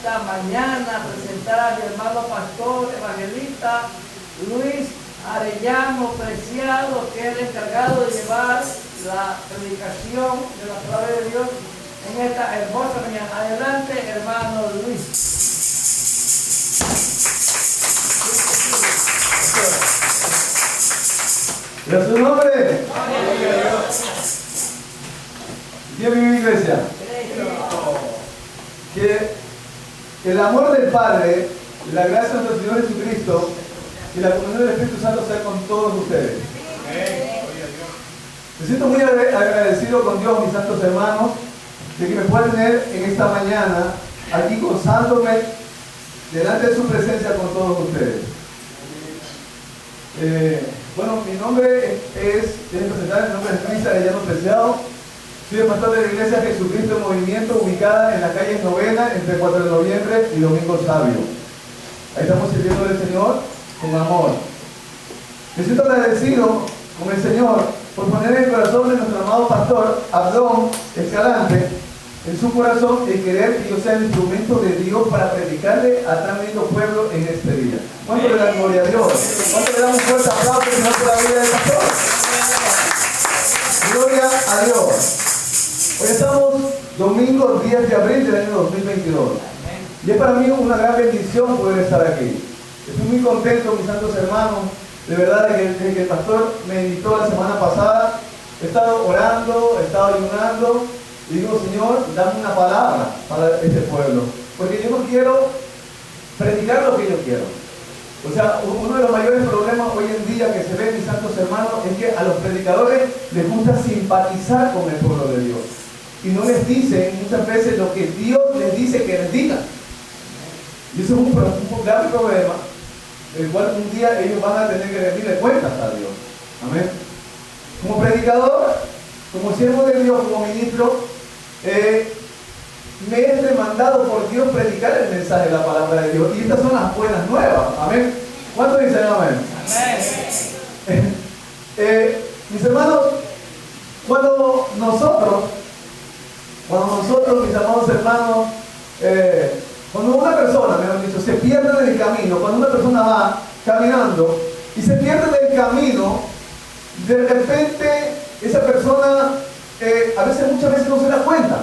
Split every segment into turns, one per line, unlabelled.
esta mañana presentar a mi hermano pastor evangelista Luis Arellano Preciado, que es el encargado de llevar la predicación de la palabra de Dios en esta hermosa mañana. Adelante, hermano Luis.
¿Y a su nombre? ¿Quién vive, iglesia? Que el amor del Padre, la gracia de nuestro Señor Jesucristo y la comunión del Espíritu Santo sea con todos ustedes. Me siento muy agradecido con Dios, mis santos hermanos, de que me puedan tener en esta mañana aquí gozándome delante de su presencia con todos ustedes. Bueno, mi nombre déjenme presentar, mi nombre es Luis Arellano Preciado. Soy el pastor de la Iglesia Jesucristo en Movimiento, ubicada en la calle Novena, entre 4 de noviembre y Domingo Sabio. Ahí estamos sirviendo al Señor con amor. Me siento agradecido con el Señor por poner en el corazón de nuestro amado pastor Abdón Escalante, en su corazón, el querer que yo sea el instrumento de Dios para predicarle a tan lindo pueblo en este día. ¿Cuánto le dan gloria a Dios? ¿Cuánto le damos un fuerte aplauso por la vida del pastor? Gloria a Dios. Hoy estamos domingo 10 de abril del año 2022. Y es para mí una gran bendición poder estar aquí. Estoy muy contento, mis santos hermanos, de verdad, de que el pastor me invitó la semana pasada. He estado orando, he estado ayunando, y digo, Señor, dame una palabra para este pueblo. Porque yo no quiero predicar lo que yo quiero. O sea, uno de los mayores problemas hoy en día que se ve, mis santos hermanos, es que a los predicadores les gusta simpatizar con el pueblo de Dios. Y no les dicen muchas veces lo que Dios les dice que les digan. Y eso es un grave problema, el cual un día ellos van a tener que rendirle cuentas a Dios. Amén. Como predicador, como siervo de Dios, como ministro, me es demandado por Dios predicar el mensaje de la palabra de Dios. Y estas son las buenas nuevas. Amén. ¿Cuántos dicen amén? Amén. Mis hermanos, cuando nosotros, mis amados hermanos, cuando una persona, mejor dicho, se pierde del camino, cuando una persona va caminando y se pierde del camino, de repente esa persona muchas veces no se da cuenta.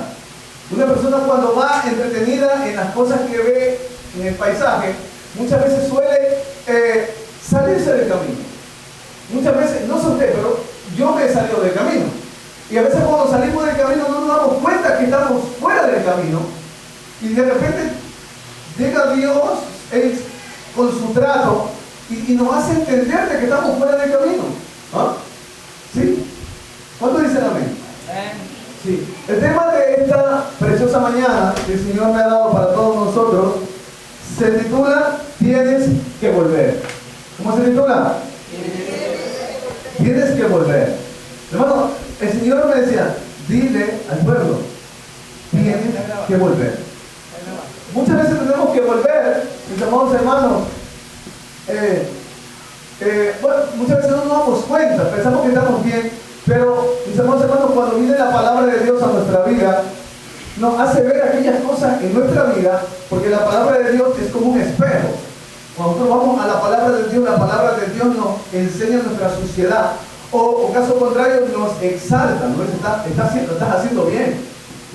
Una persona cuando va entretenida en las cosas que ve en el paisaje, muchas veces suele salirse del camino. Muchas veces, no sé usted, pero yo me he salido del camino. Y a veces cuando salimos del camino no nos damos cuenta que estamos fuera del camino. Y de repente llega Dios con su trato y nos hace entender de que estamos fuera del camino. ¿Ah? ¿Sí? ¿Cuánto dicen amén? Sí. El tema de esta preciosa mañana que el Señor me ha dado para todos nosotros se titula Tienes que volver. ¿Cómo se titula? Tienes que volver. Hermano, el Señor me decía, dile al pueblo, tienes que volver. Muchas veces tenemos que volver, mis amados hermanos. Muchas veces no nos damos cuenta, pensamos que estamos bien, pero mis amados hermanos, cuando viene la palabra de Dios a nuestra vida, nos hace ver aquellas cosas en nuestra vida, porque la palabra de Dios es como un espejo. Cuando nosotros vamos a la palabra de Dios, la palabra de Dios nos enseña nuestra suciedad, o caso contrario, nos exalta, ¿no? Estás haciendo bien,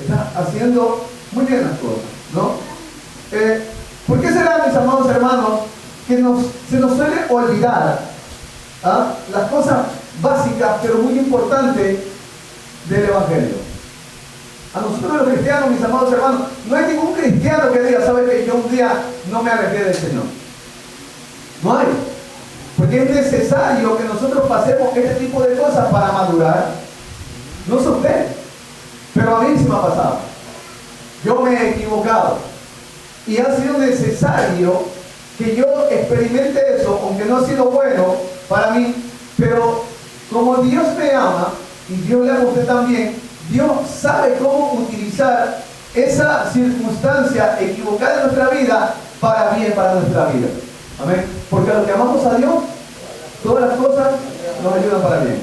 estás haciendo muy bien las cosas, ¿no? ¿Por qué será, mis amados hermanos, que se nos suele olvidar las cosas básicas, pero muy importantes del Evangelio? A nosotros los cristianos, mis amados hermanos, no hay ningún cristiano que diga, ¿sabe que yo un día no me alejé del Señor? No hay. Porque es necesario que nosotros pasemos este tipo de cosas para madurar. No sé usted, pero a mí sí me ha pasado. Yo me he equivocado. Y ha sido necesario que yo experimente eso, aunque no ha sido bueno para mí, pero como Dios me ama, y Dios le ama a usted también, Dios sabe cómo utilizar esa circunstancia equivocada en nuestra vida para bien, para nuestra vida. Amén. Porque a los que amamos a Dios, todas las cosas nos ayudan para bien.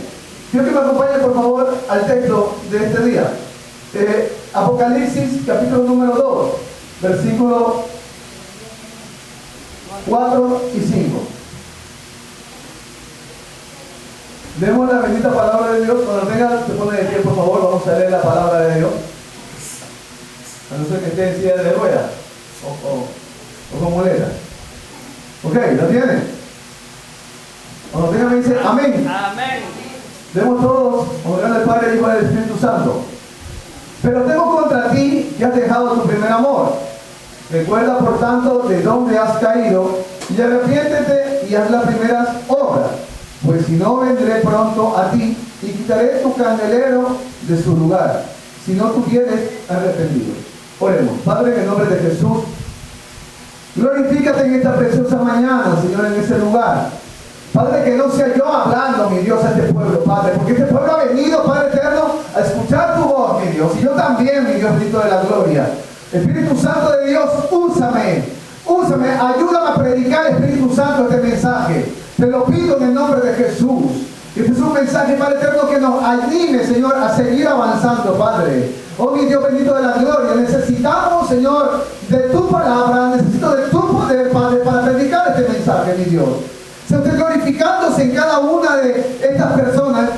Quiero que me acompañen, por favor, al texto de este día. Apocalipsis, capítulo número 2. versículo 4 y 5. Vemos la bendita palabra de Dios. Cuando tenga, se pone de pie, por favor. Vamos a leer la palabra de Dios. A no ser que esté en silla de ruedas o con muleta. Ok, ¿la tienen? Cuando tenga me dice amén.
Amén.
Demos todos honrar al Padre, al Hijo y al Espíritu Santo. Pero tengo contra ti que has dejado tu primer amor. Recuerda por tanto de dónde has caído y arrepiéntete y haz las primeras obras. Pues si no, vendré pronto a ti y quitaré tu candelero de su lugar, si no tuvieres arrepentido. Oremos. Padre, en el nombre de Jesús, glorifícate en esta preciosa mañana, Señor, en ese lugar. Padre, que no sea yo hablando, mi Dios, a este pueblo, Padre, porque este pueblo ha venido, Padre eterno, a escuchar tu voz, mi Dios, y yo también, mi Dios bendito de la gloria. Espíritu Santo de Dios, úsame, ayúdame a predicar, Espíritu Santo, este mensaje. Te lo pido en el nombre de Jesús. Este es un mensaje, Padre eterno, que nos anime, Señor, a seguir avanzando, Padre. Oh, mi Dios bendito de la gloria, necesitamos, Señor, de tu palabra, necesito de tu poder, Padre, para predicar este mensaje, mi Dios. Se esté glorificándose en cada una de estas personas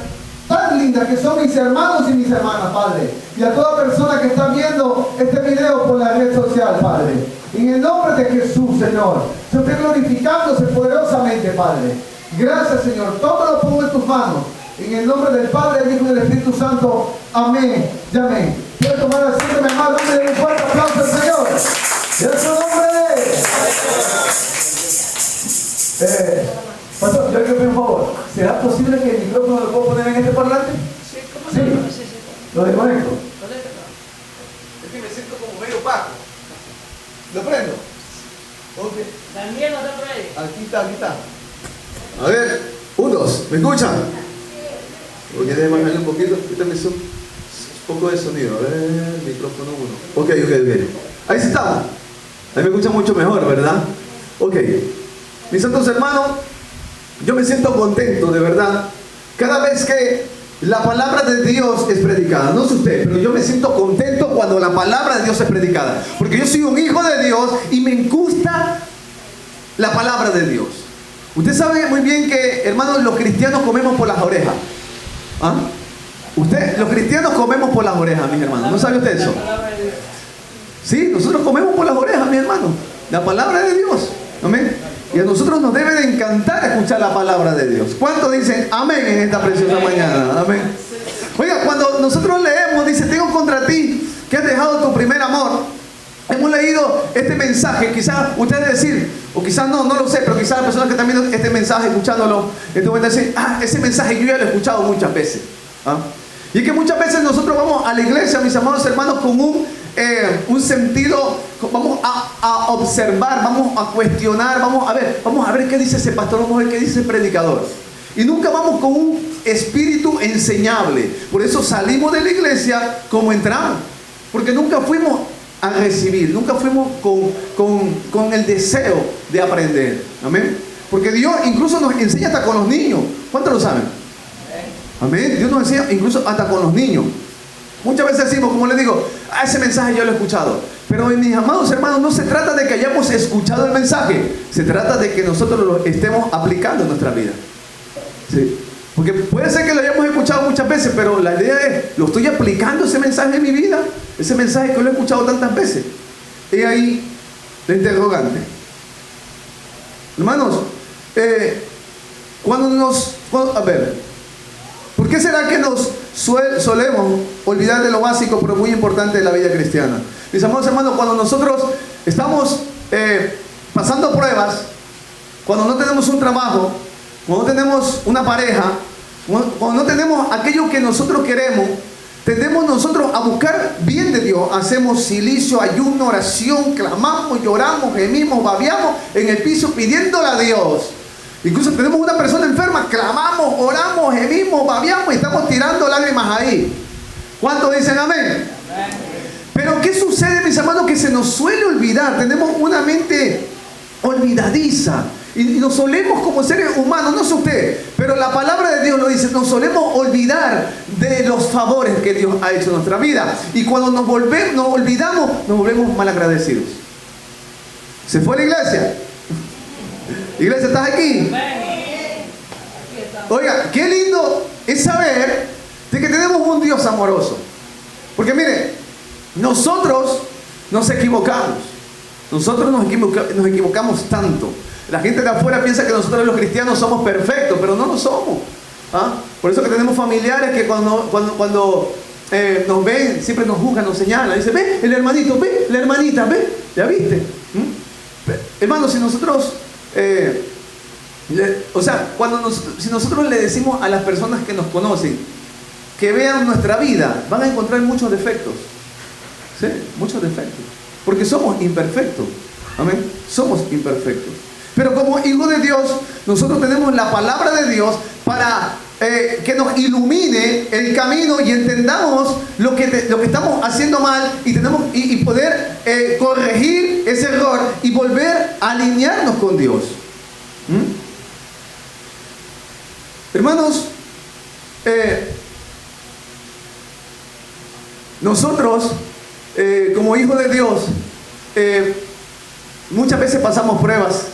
tan lindas que son mis hermanos y mis hermanas, Padre. Y a toda persona que está viendo este video por la red social, Padre. En el nombre de Jesús, Señor. Se esté glorificándose poderosamente, Padre. Gracias, Señor. Todo lo pongo en tus manos. En el nombre del Padre, del Hijo y del Espíritu Santo. Amén y amén. Quiero tomar asiento, mi hermano. Dame un fuerte aplauso al Señor. Y en su nombre. Pastor, yo le pido un favor. ¿Será posible que el micrófono lo puedo poner en este parlante?
Sí, ¿cómo
Sí.
no? Sí.
Lo desconecto.
Es que me siento como medio opaco.
Lo prendo. Ok.
Daniel, no te por ahí.
Aquí está.
A ver, 1, 2, ¿me escuchan? Porque déjenme bajarle un poquito, quítame un poco de sonido. A ver, micrófono 1. Ok. Ahí sí estamos. Ahí me escuchan mucho mejor, ¿verdad? Ok. Mis santos hermanos, yo me siento contento, de verdad. Cada vez que la palabra de Dios es predicada, no sé usted, pero yo me siento contento cuando la palabra de Dios es predicada. Porque yo soy un hijo de Dios y me gusta la palabra de Dios. Usted sabe muy bien que, hermanos, los cristianos comemos por las orejas. ¿Ah? Los cristianos comemos por las orejas, mis hermanos. ¿No sabe usted eso? Sí, nosotros comemos por las orejas, mis hermanos. La palabra de Dios. Amén. Y a nosotros nos debe de encantar escuchar la palabra de Dios. ¿Cuántos dicen amén en esta preciosa mañana? Amén. Oiga, cuando nosotros leemos, dice, tengo contra ti que has dejado tu primer amor. Hemos leído este mensaje, quizás ustedes decir, o quizás no lo sé, pero quizás las personas que están viendo este mensaje, escuchándolo, van a decir, ese mensaje yo ya lo he escuchado muchas veces. ¿Ah? Y es que muchas veces nosotros vamos a la iglesia, mis amados hermanos, con un sentido, vamos a observar, vamos a cuestionar, vamos a ver qué dice ese pastor, vamos a ver qué dice ese predicador. Y nunca vamos con un espíritu enseñable. Por eso salimos de la iglesia como entramos. Porque nunca fuimos a recibir, nunca fuimos con el deseo de aprender. Amén. Porque Dios incluso nos enseña hasta con los niños. ¿Cuántos lo saben? Amén. Dios nos enseña incluso hasta con los niños. Muchas veces decimos, como les digo, ese mensaje yo lo he escuchado. Pero mis amados hermanos, no se trata de que hayamos escuchado el mensaje. Se trata de que nosotros lo estemos aplicando en nuestra vida. Sí. Porque puede ser que lo hayamos escuchado muchas veces, pero la idea es, ¿lo estoy aplicando ese mensaje en mi vida? Ese mensaje que lo he escuchado tantas veces. Y ahí la interrogante. Hermanos, a ver, ¿por qué será que nos solemos olvidar de lo básico, pero muy importante de la vida cristiana? Mis amados hermanos, cuando nosotros estamos pasando pruebas, cuando no tenemos un trabajo, cuando no tenemos una pareja, cuando no tenemos aquello que nosotros queremos, tendemos nosotros a buscar bien de Dios. Hacemos silicio, ayuno, oración, clamamos, lloramos, gemimos, babeamos en el piso pidiéndole a Dios. Incluso tenemos una persona enferma, clamamos, oramos, gemimos, babeamos y estamos tirando lágrimas ahí. ¿Cuántos dicen amén? Pero ¿qué sucede, mis hermanos? Que se nos suele olvidar. Tenemos una mente olvidadiza. Y nos solemos como seres humanos, no sé usted, pero la palabra de Dios lo dice, nos solemos olvidar de los favores que Dios ha hecho en nuestra vida. Y cuando nos olvidamos, nos volvemos malagradecidos. ¿Se fue la iglesia? Iglesia, ¿estás aquí? Oiga, qué lindo es saber de que tenemos un Dios amoroso. Porque mire, nosotros nos equivocamos. Nosotros nos equivocamos tanto. La gente de afuera piensa que nosotros los cristianos somos perfectos, pero no lo somos. ¿Ah? Por eso que tenemos familiares que cuando nos ven, siempre nos juzgan, nos señalan. Dicen, ve el hermanito, ve la hermanita, ve, ¿ya viste? Hermano, si nosotros... si nosotros le decimos a las personas que nos conocen que vean nuestra vida, van a encontrar muchos defectos. Sí, muchos defectos. Porque somos imperfectos. Amén. Somos imperfectos. Pero como hijos de Dios, nosotros tenemos la palabra de Dios para que nos ilumine el camino y entendamos lo que estamos haciendo mal y poder corregir ese error y volver a alinearnos con Dios. Hermanos, nosotros como hijos de Dios muchas veces pasamos pruebas.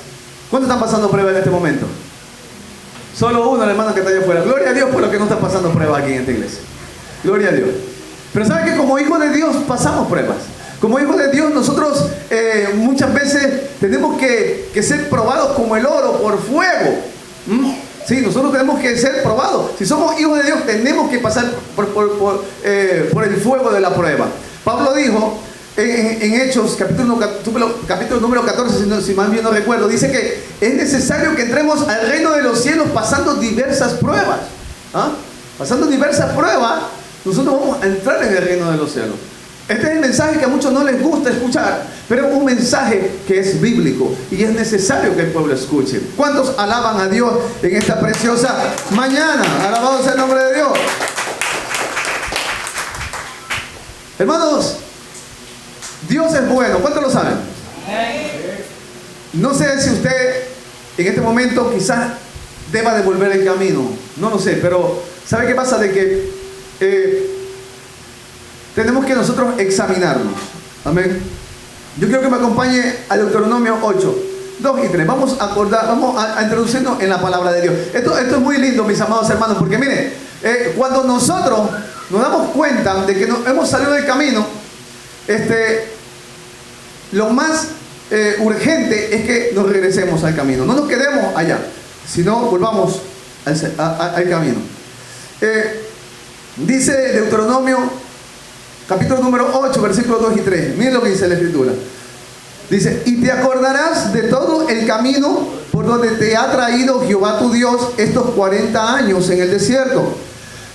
¿Cuántos están pasando pruebas en este momento? Solo uno, el hermano que está allá afuera. Gloria a Dios por lo que no está pasando pruebas aquí en esta iglesia. Gloria a Dios. Pero ¿sabe que como hijos de Dios pasamos pruebas? Como hijos de Dios nosotros muchas veces tenemos que ser probados como el oro por fuego. Sí, nosotros tenemos que ser probados. Si somos hijos de Dios tenemos que pasar por el fuego de la prueba. Pablo dijo en Hechos, capítulo número 14, si mal bien no recuerdo, dice que es necesario que entremos al reino de los cielos pasando diversas pruebas. Pasando diversas pruebas, nosotros vamos a entrar en el reino de los cielos. Este es el mensaje que a muchos no les gusta escuchar, pero es un mensaje que es bíblico y es necesario que el pueblo escuche. ¿Cuántos alaban a Dios en esta preciosa mañana? Alabado sea el nombre de Dios. Hermanos, Dios es bueno. ¿Cuántos lo saben? No sé si usted en este momento quizás deba de volver el camino. No lo sé, pero ¿sabe qué pasa? De que tenemos que nosotros examinarnos. Amén. Yo quiero que me acompañe al Deuteronomio 8, 2 y 3. Vamos a introducirnos en la palabra de Dios. Esto es muy lindo, mis amados hermanos, porque miren, cuando nosotros nos damos cuenta de que hemos salido del camino, lo más urgente es que nos regresemos al camino. No nos quedemos allá, sino volvamos al camino. Dice Deuteronomio capítulo número 8, versículos 2 y 3. Miren lo que dice la escritura. Dice, y te acordarás de todo el camino por donde te ha traído Jehová tu Dios estos 40 años en el desierto,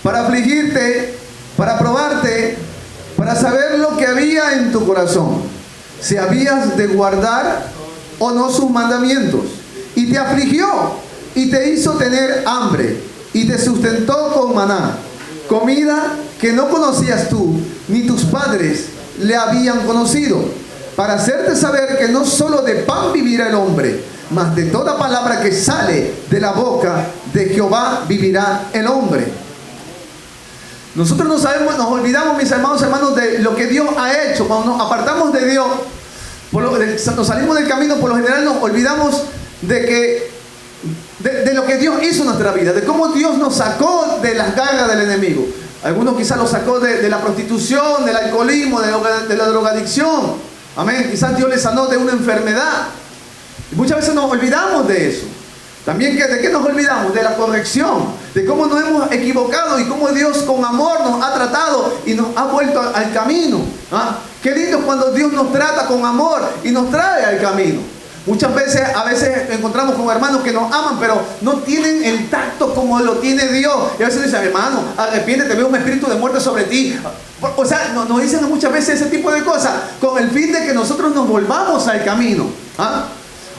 para afligirte, para probarte, para saber lo que había en tu corazón, si habías de guardar o no sus mandamientos. Y te afligió y te hizo tener hambre y te sustentó con maná, comida que no conocías tú ni tus padres le habían conocido, para hacerte saber que no solo de pan vivirá el hombre, mas de toda palabra que sale de la boca de Jehová vivirá el hombre. Nosotros nos olvidamos, mis hermanos, de lo que Dios ha hecho. Cuando nos apartamos de Dios, nos salimos del camino, por lo general nos olvidamos de lo que Dios hizo en nuestra vida, de cómo Dios nos sacó de las garras del enemigo. Algunos quizás los sacó de la prostitución, del alcoholismo, de la drogadicción. Amén. Quizás Dios les sanó de una enfermedad. Y muchas veces nos olvidamos de eso. También, ¿de qué nos olvidamos? De la corrección, de cómo nos hemos equivocado y cómo Dios con amor nos ha tratado y nos ha vuelto al camino. Qué lindo cuando Dios nos trata con amor y nos trae al camino. Muchas veces, encontramos con hermanos que nos aman, pero no tienen el tacto como lo tiene Dios. Y a veces dicen, hermano, arrepiéntete, veo un espíritu de muerte sobre ti. O sea, nos dicen muchas veces ese tipo de cosas con el fin de que nosotros nos volvamos al camino.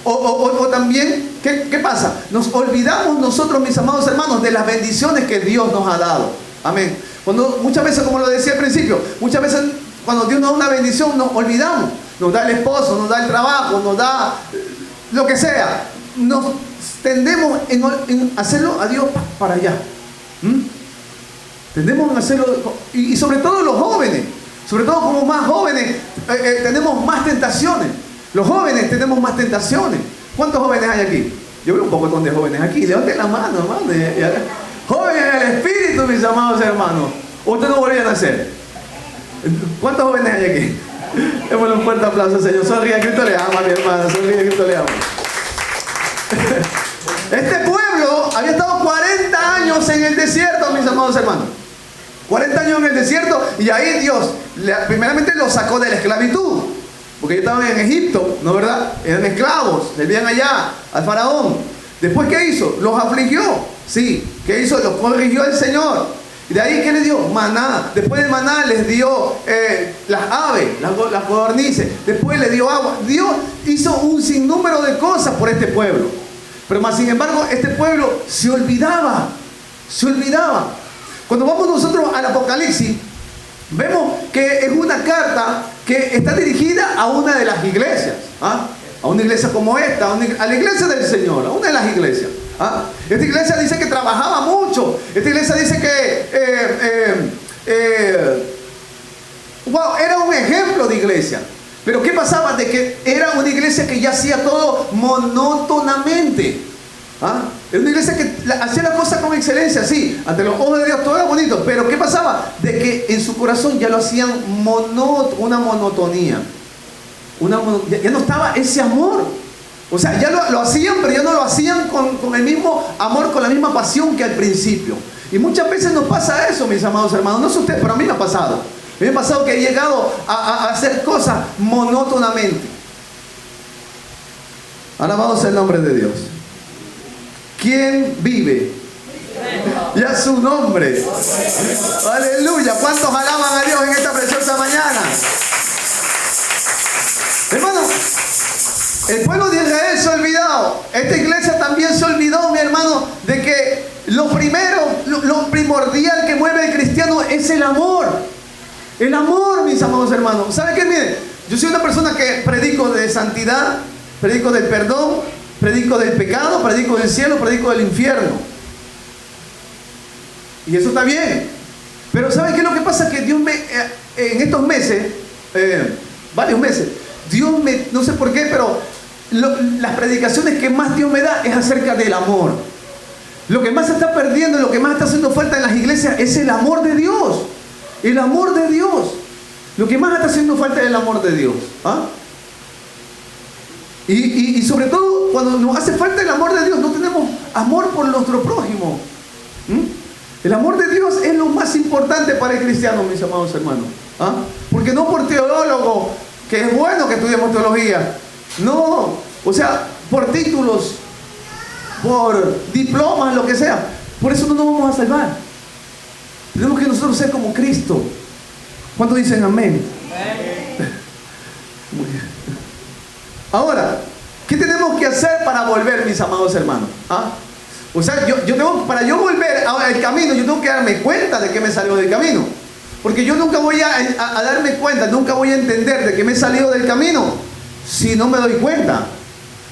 O también, ¿qué pasa? Nos olvidamos nosotros, mis amados hermanos, de las bendiciones que Dios nos ha dado. Amén. Muchas veces, como lo decía al principio, muchas veces cuando Dios nos da una bendición nos olvidamos. Nos da el esposo, nos da el trabajo, nos da lo que sea. nos tendemos en hacerlo a Dios para allá. Tendemos en hacerlo, y sobre todo los jóvenes, sobre todo como más jóvenes, tenemos más tentaciones. Los jóvenes tenemos más tentaciones. ¿Cuántos jóvenes hay aquí? Yo veo un poco de jóvenes aquí. Levanten la mano, hermano. Jóvenes en el espíritu, mis amados hermanos. ¿Ustedes no volvían a hacer? ¿Cuántos jóvenes hay aquí? Démosle un fuerte aplauso, Señor. Sonríe, Cristo le ama, mi hermano. Sonríe, Cristo le ama. Este pueblo había estado 40 años en el desierto, mis amados hermanos. 40 años en el desierto, y ahí Dios primeramente los sacó de la esclavitud, porque ellos estaban en Egipto, ¿no verdad? Eran esclavos, servían allá al faraón. Después, ¿qué hizo? Los afligió. Sí, ¿qué hizo? Los corrigió el Señor. Y de ahí, ¿qué les dio? Maná. Después del maná les dio las aves, las codornices. Después les dio agua. Dios hizo un sinnúmero de cosas por este pueblo. Pero más sin embargo, este pueblo se olvidaba. Se olvidaba. Cuando vamos nosotros al Apocalipsis, vemos que es una carta que está dirigida a una de las iglesias. A una iglesia como esta, a la iglesia del Señor, a una de las iglesias. Esta iglesia dice que trabajaba mucho. Esta iglesia dice que era un ejemplo de iglesia. Pero ¿qué pasaba? De que era una iglesia que ya hacía todo monótonamente. Era una iglesia que hacía las cosas con excelencia, sí, ante los ojos de Dios todo era bonito. Pero ¿qué pasaba? De que en su corazón ya lo hacían una monotonía. Ya no estaba ese amor. O sea, ya lo hacían, pero ya no lo hacían con el mismo amor, con la misma pasión que al principio. Y muchas veces nos pasa eso, mis amados hermanos. No sé ustedes, pero a mí me ha pasado. A mí me ha pasado que he llegado a hacer cosas monótonamente. Alabado sea el nombre de Dios. ¿Quién vive? Y a su nombre. Aleluya. ¿Cuántos alaban a Dios en esta preciosa mañana? Hermano, el pueblo de Israel se ha olvidado. Esta iglesia también se olvidó, mi hermano, de que lo primordial que mueve al cristiano es el amor. El amor, mis amados hermanos. ¿Saben qué? Miren, yo soy una persona que predico de santidad, predico del perdón, predico del pecado, predico del cielo, predico del infierno. Y eso está bien. Pero ¿saben qué es lo que pasa? Que Dios en estos meses, varios meses, Dios no sé por qué, pero las predicaciones que más Dios me da es acerca del amor. Lo que más se está perdiendo, lo que más está haciendo falta en las iglesias es el amor de Dios. El amor de Dios. Lo que más está haciendo falta es el amor de Dios. Y sobre todo, cuando nos hace falta el amor de Dios, no tenemos amor por nuestro prójimo. El amor de Dios es lo más importante para el cristiano, mis amados hermanos. Porque no por teólogo, que es bueno que estudiemos teología. No, o sea, por títulos, por diplomas, lo que sea. Por eso no nos vamos a salvar. Tenemos que nosotros ser como Cristo. ¿Cuántos dicen amén? Muy bien. Ahora, ¿qué tenemos que hacer para volver, mis amados hermanos? O sea, para yo volver al camino, yo tengo que darme cuenta de que me salió del camino. Porque yo nunca voy a darme cuenta, nunca voy a entender de que me he salido del camino si no me doy cuenta.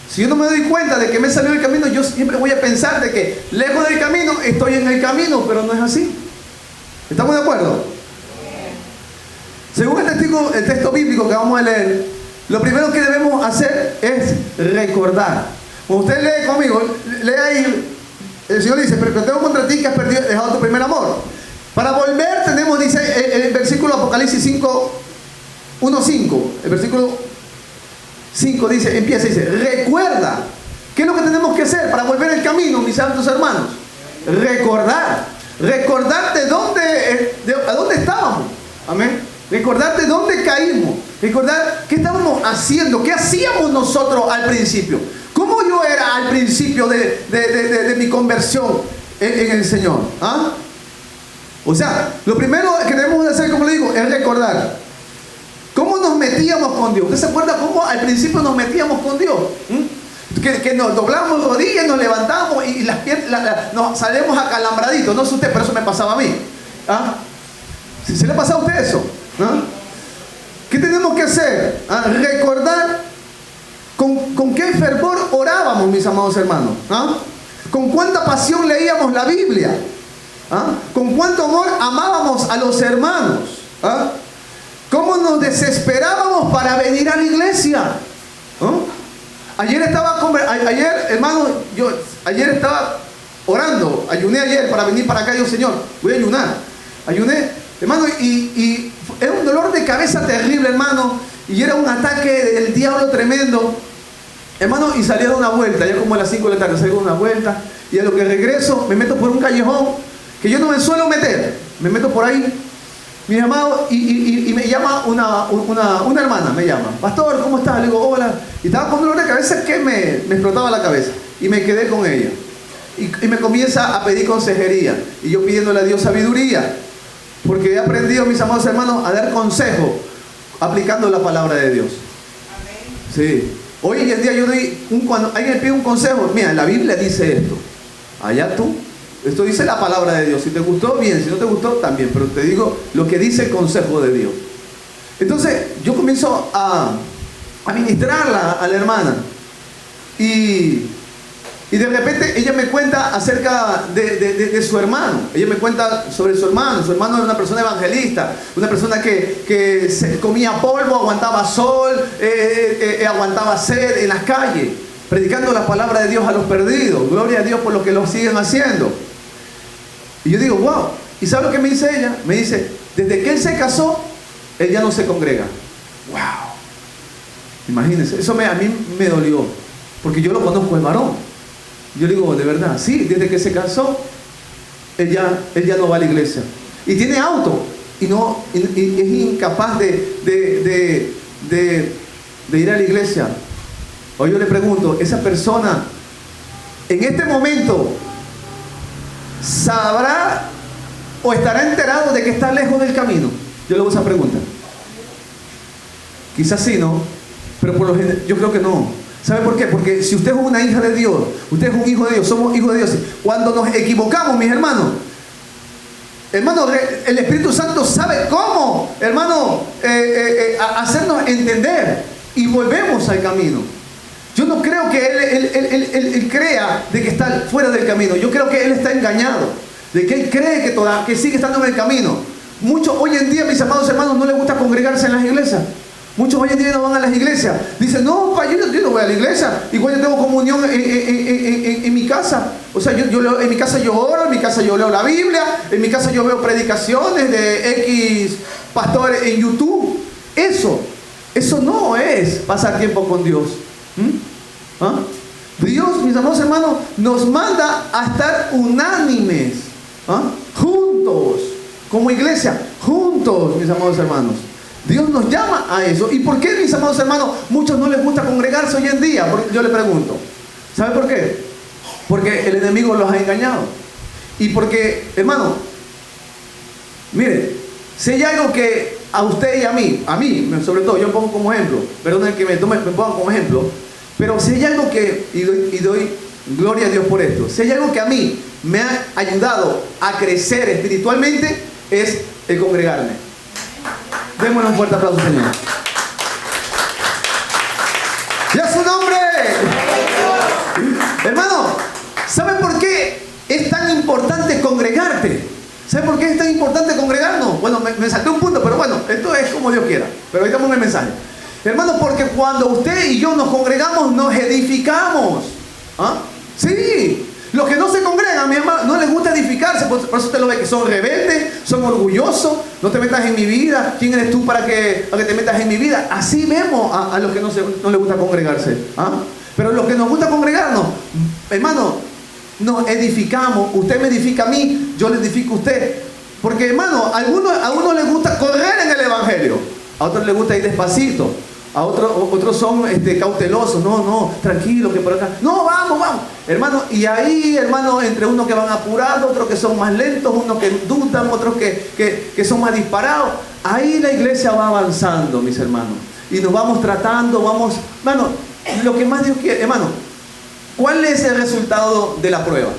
Si yo no me doy cuenta de que me he salido del camino, yo siempre voy a pensar de que lejos del camino estoy en el camino, pero no es así. ¿Estamos de acuerdo? Según el texto bíblico que vamos a leer, lo primero que debemos hacer es recordar. Cuando usted lee conmigo, lee ahí, el Señor dice: pero tengo contra ti que has dejado tu primer amor. Para volver tenemos, dice el versículo Apocalipsis 5, 1:5. El versículo 5 dice, recuerda. ¿Qué es lo que tenemos que hacer para volver el camino, mis santos hermanos? Recordar. Recordar a dónde estábamos. Amén. Recordar de dónde caímos. Recordar qué estábamos haciendo. ¿Qué hacíamos nosotros al principio? ¿Cómo yo era al principio de mi conversión en el Señor? O sea, lo primero que debemos hacer, como le digo, es recordar. ¿Cómo nos metíamos con Dios? ¿Usted se acuerda cómo al principio nos metíamos con Dios? Que nos doblábamos rodillas, nos levantábamos y las piernas, nos salíamos acalambraditos. No sé usted, pero eso me pasaba a mí. ¿Se le ha pasado a usted eso? ¿Qué tenemos que hacer? Recordar con qué fervor orábamos. orábamos, mis amados hermanos? ¿Ah? ¿Con cuánta pasión leíamos la Biblia? ¿Ah? ¿Con cuánto amor amábamos a los hermanos? ¿Ah? ¿Cómo nos desesperábamos para venir a la iglesia? ¿Ah? Ayer estaba orando, ayuné ayer para venir para acá. Digo, Señor, voy a ayunar. Ayuné, hermano, y era un dolor de cabeza terrible, hermano, y era un ataque del diablo tremendo, hermano, y salí a dar una vuelta, ya como a las 5 de la tarde, salí a dar una vuelta, y a lo que regreso, me meto por un callejón, que yo no me suelo meter, me meto por ahí, mi amado, y me llama una hermana, me llama, pastor, ¿cómo estás? Le digo, hola, y estaba con un dolor de cabeza que me explotaba la cabeza, y me quedé con ella, y me comienza a pedir consejería, y yo pidiéndole a Dios sabiduría, porque he aprendido, mis amados hermanos, a dar consejo, aplicando la palabra de Dios. Amén. Sí, hoy en día yo doy, cuando alguien me pide un consejo, mira, la Biblia dice esto, allá tú. Esto dice la palabra de Dios. Si te gustó, bien. Si no te gustó, también. Pero te digo lo que dice el consejo de Dios. Entonces, yo comienzo a ministrarla a la hermana. Y de repente ella me cuenta acerca de su hermano. Ella me cuenta sobre su hermano. Su hermano era una persona evangelista. Una persona que comía polvo, aguantaba sol, aguantaba sed en las calles. Predicando la palabra de Dios a los perdidos. Gloria a Dios por lo que lo siguen haciendo. Y yo digo, wow. ¿Y sabe lo que me dice ella? Me dice, desde que él se casó, él ya no se congrega. Wow. Imagínense, eso a mí me dolió. Porque yo lo conozco, el varón. Yo le digo, de verdad, sí, desde que se casó, él ya no va a la iglesia. Y tiene auto. Y es incapaz de ir a la iglesia. Hoy yo le pregunto, esa persona, en este momento, ¿sabrá o estará enterado de que está lejos del camino? Yo le hago esa pregunta. Quizás sí, ¿no? Pero por lo general, yo creo que no. ¿Sabe por qué? Porque si usted es una hija de Dios, usted es un hijo de Dios, somos hijos de Dios. Cuando nos equivocamos, mis hermanos, el Espíritu Santo sabe cómo, hermano, hacernos entender y volvemos al camino. Yo no creo que él crea de que está fuera del camino. Yo creo que él está engañado, de que él cree que sigue estando en el camino. Muchos hoy en día, mis amados hermanos, no les gusta congregarse en las iglesias. Muchos hoy en día no van a las iglesias. Dicen, no, yo no voy a la iglesia. Igual yo tengo comunión en mi casa. O sea, en mi casa yo oro, en mi casa yo leo la Biblia, en mi casa yo veo predicaciones de X pastores en YouTube. Eso no es pasar tiempo con Dios. ¿Ah? Dios, mis amados hermanos, nos manda a estar unánimes, juntos, como iglesia, juntos, mis amados hermanos. Dios nos llama a eso. ¿Y por qué, mis amados hermanos, muchos no les gusta congregarse hoy en día? Yo le pregunto, ¿sabe por qué? Porque el enemigo los ha engañado. Y porque, hermano, mire, si hay algo que a usted y a mí, sobre todo, yo pongo como ejemplo, perdón que me pongan como ejemplo, pero si hay algo que, y doy gloria a Dios por esto, si hay algo que a mí me ha ayudado a crecer espiritualmente, es el congregarme. Démosle un fuerte aplauso, Señor. ¡Y a su nombre! Hermano, ¿sabe por qué es tan importante congregarte? ¿Sabe por qué es tan importante congregarnos? Bueno, me salté un punto, pero bueno, esto es como Dios quiera. Pero ahorita pongo el mensaje. Hermano, porque cuando usted y yo nos congregamos, nos edificamos. ¿Ah? Sí. Los que no se congregan, mi hermano, no les gusta edificarse. Por eso usted lo ve que son rebeldes, son orgullosos. No te metas en mi vida. ¿Quién eres tú para que te metas en mi vida? Así vemos a los que no les gusta congregarse. ¿Ah? Pero los que nos gusta congregarnos, hermano, nos edificamos. Usted me edifica a mí, yo le edifico a usted. Porque, hermano, a unos les gusta correr en el evangelio, a otros les gusta ir despacito. A otros son cautelosos, no, tranquilo, que por acá, no, vamos, hermano, y ahí, hermano, entre unos que van apurados, otros que son más lentos, unos que dudan, otros que son más disparados, ahí la iglesia va avanzando, mis hermanos, y nos vamos tratando, hermano, lo que más Dios quiere, hermano, ¿cuál es el resultado de la prueba?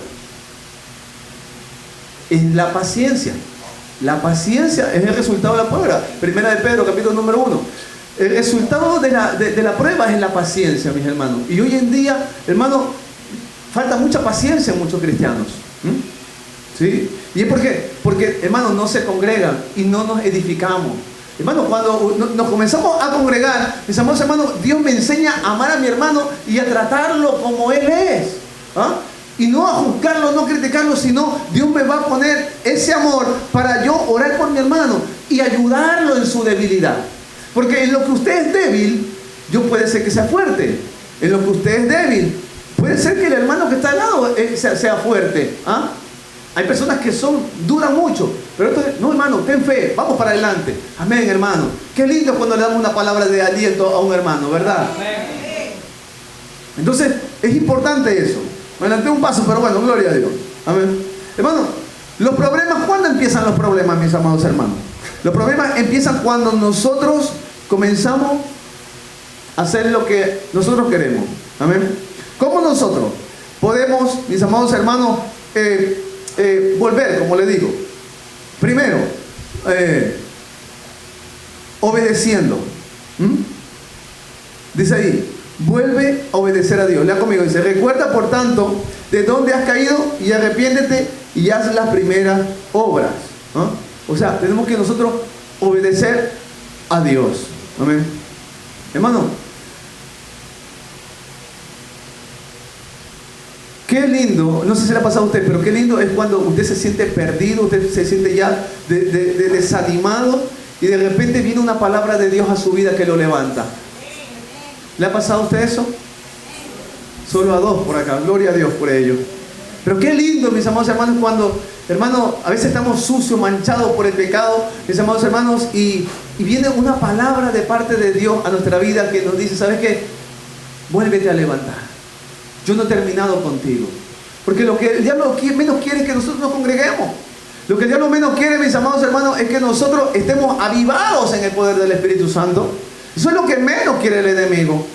Es la paciencia. La paciencia es el resultado de la prueba. Primera de Pedro, capítulo número 1. el resultado de la prueba es la paciencia, mis hermanos. Y hoy en día, hermanos, falta mucha paciencia en muchos cristianos. ¿Sí? ¿Y es por qué? Porque, hermanos, no se congregan y no nos edificamos. Hermanos, cuando nos comenzamos a congregar, mis amados hermanos, Dios me enseña a amar a mi hermano y a tratarlo como Él es. Y no a juzgarlo, no criticarlo, sino Dios me va a poner ese amor para yo orar por mi hermano y ayudarlo en su debilidad. Porque en lo que usted es débil, yo puede ser que sea fuerte. En lo que usted es débil, puede ser que el hermano que está al lado sea fuerte. Hay personas que duran mucho, pero esto, no, hermano, ten fe, vamos para adelante. Amén, hermano. Qué lindo cuando le damos una palabra de aliento a un hermano, ¿verdad? Amén. Entonces, es importante eso. Me adelanté un paso, pero bueno, gloria a Dios. Amén. Hermano, los problemas, ¿cuándo empiezan los problemas, mis amados hermanos? Los problemas empiezan cuando nosotros comenzamos a hacer lo que nosotros queremos. Amén. ¿Cómo nosotros podemos, mis amados hermanos, volver, como le digo? Primero, obedeciendo. Dice ahí, vuelve a obedecer a Dios. Lea conmigo, dice, recuerda por tanto de dónde has caído y arrepiéntete y haz las primeras obras. O sea, tenemos que nosotros obedecer a Dios. Amén. Hermano, qué lindo, no sé si le ha pasado a usted, pero qué lindo es cuando usted se siente perdido, usted se siente ya desanimado y de repente viene una palabra de Dios a su vida que lo levanta. ¿Le ha pasado a usted eso? Solo a dos por acá, gloria a Dios por ello. Pero qué lindo, mis amados hermanos, cuando, hermanos, a veces estamos sucios, manchados por el pecado, mis amados hermanos, y viene una palabra de parte de Dios a nuestra vida que nos dice, ¿sabes qué? Vuélvete a levantar. Yo no he terminado contigo. Porque lo que el diablo menos quiere es que nosotros nos congreguemos. Lo que el diablo menos quiere, mis amados hermanos, es que nosotros estemos avivados en el poder del Espíritu Santo. Eso es lo que menos quiere el enemigo.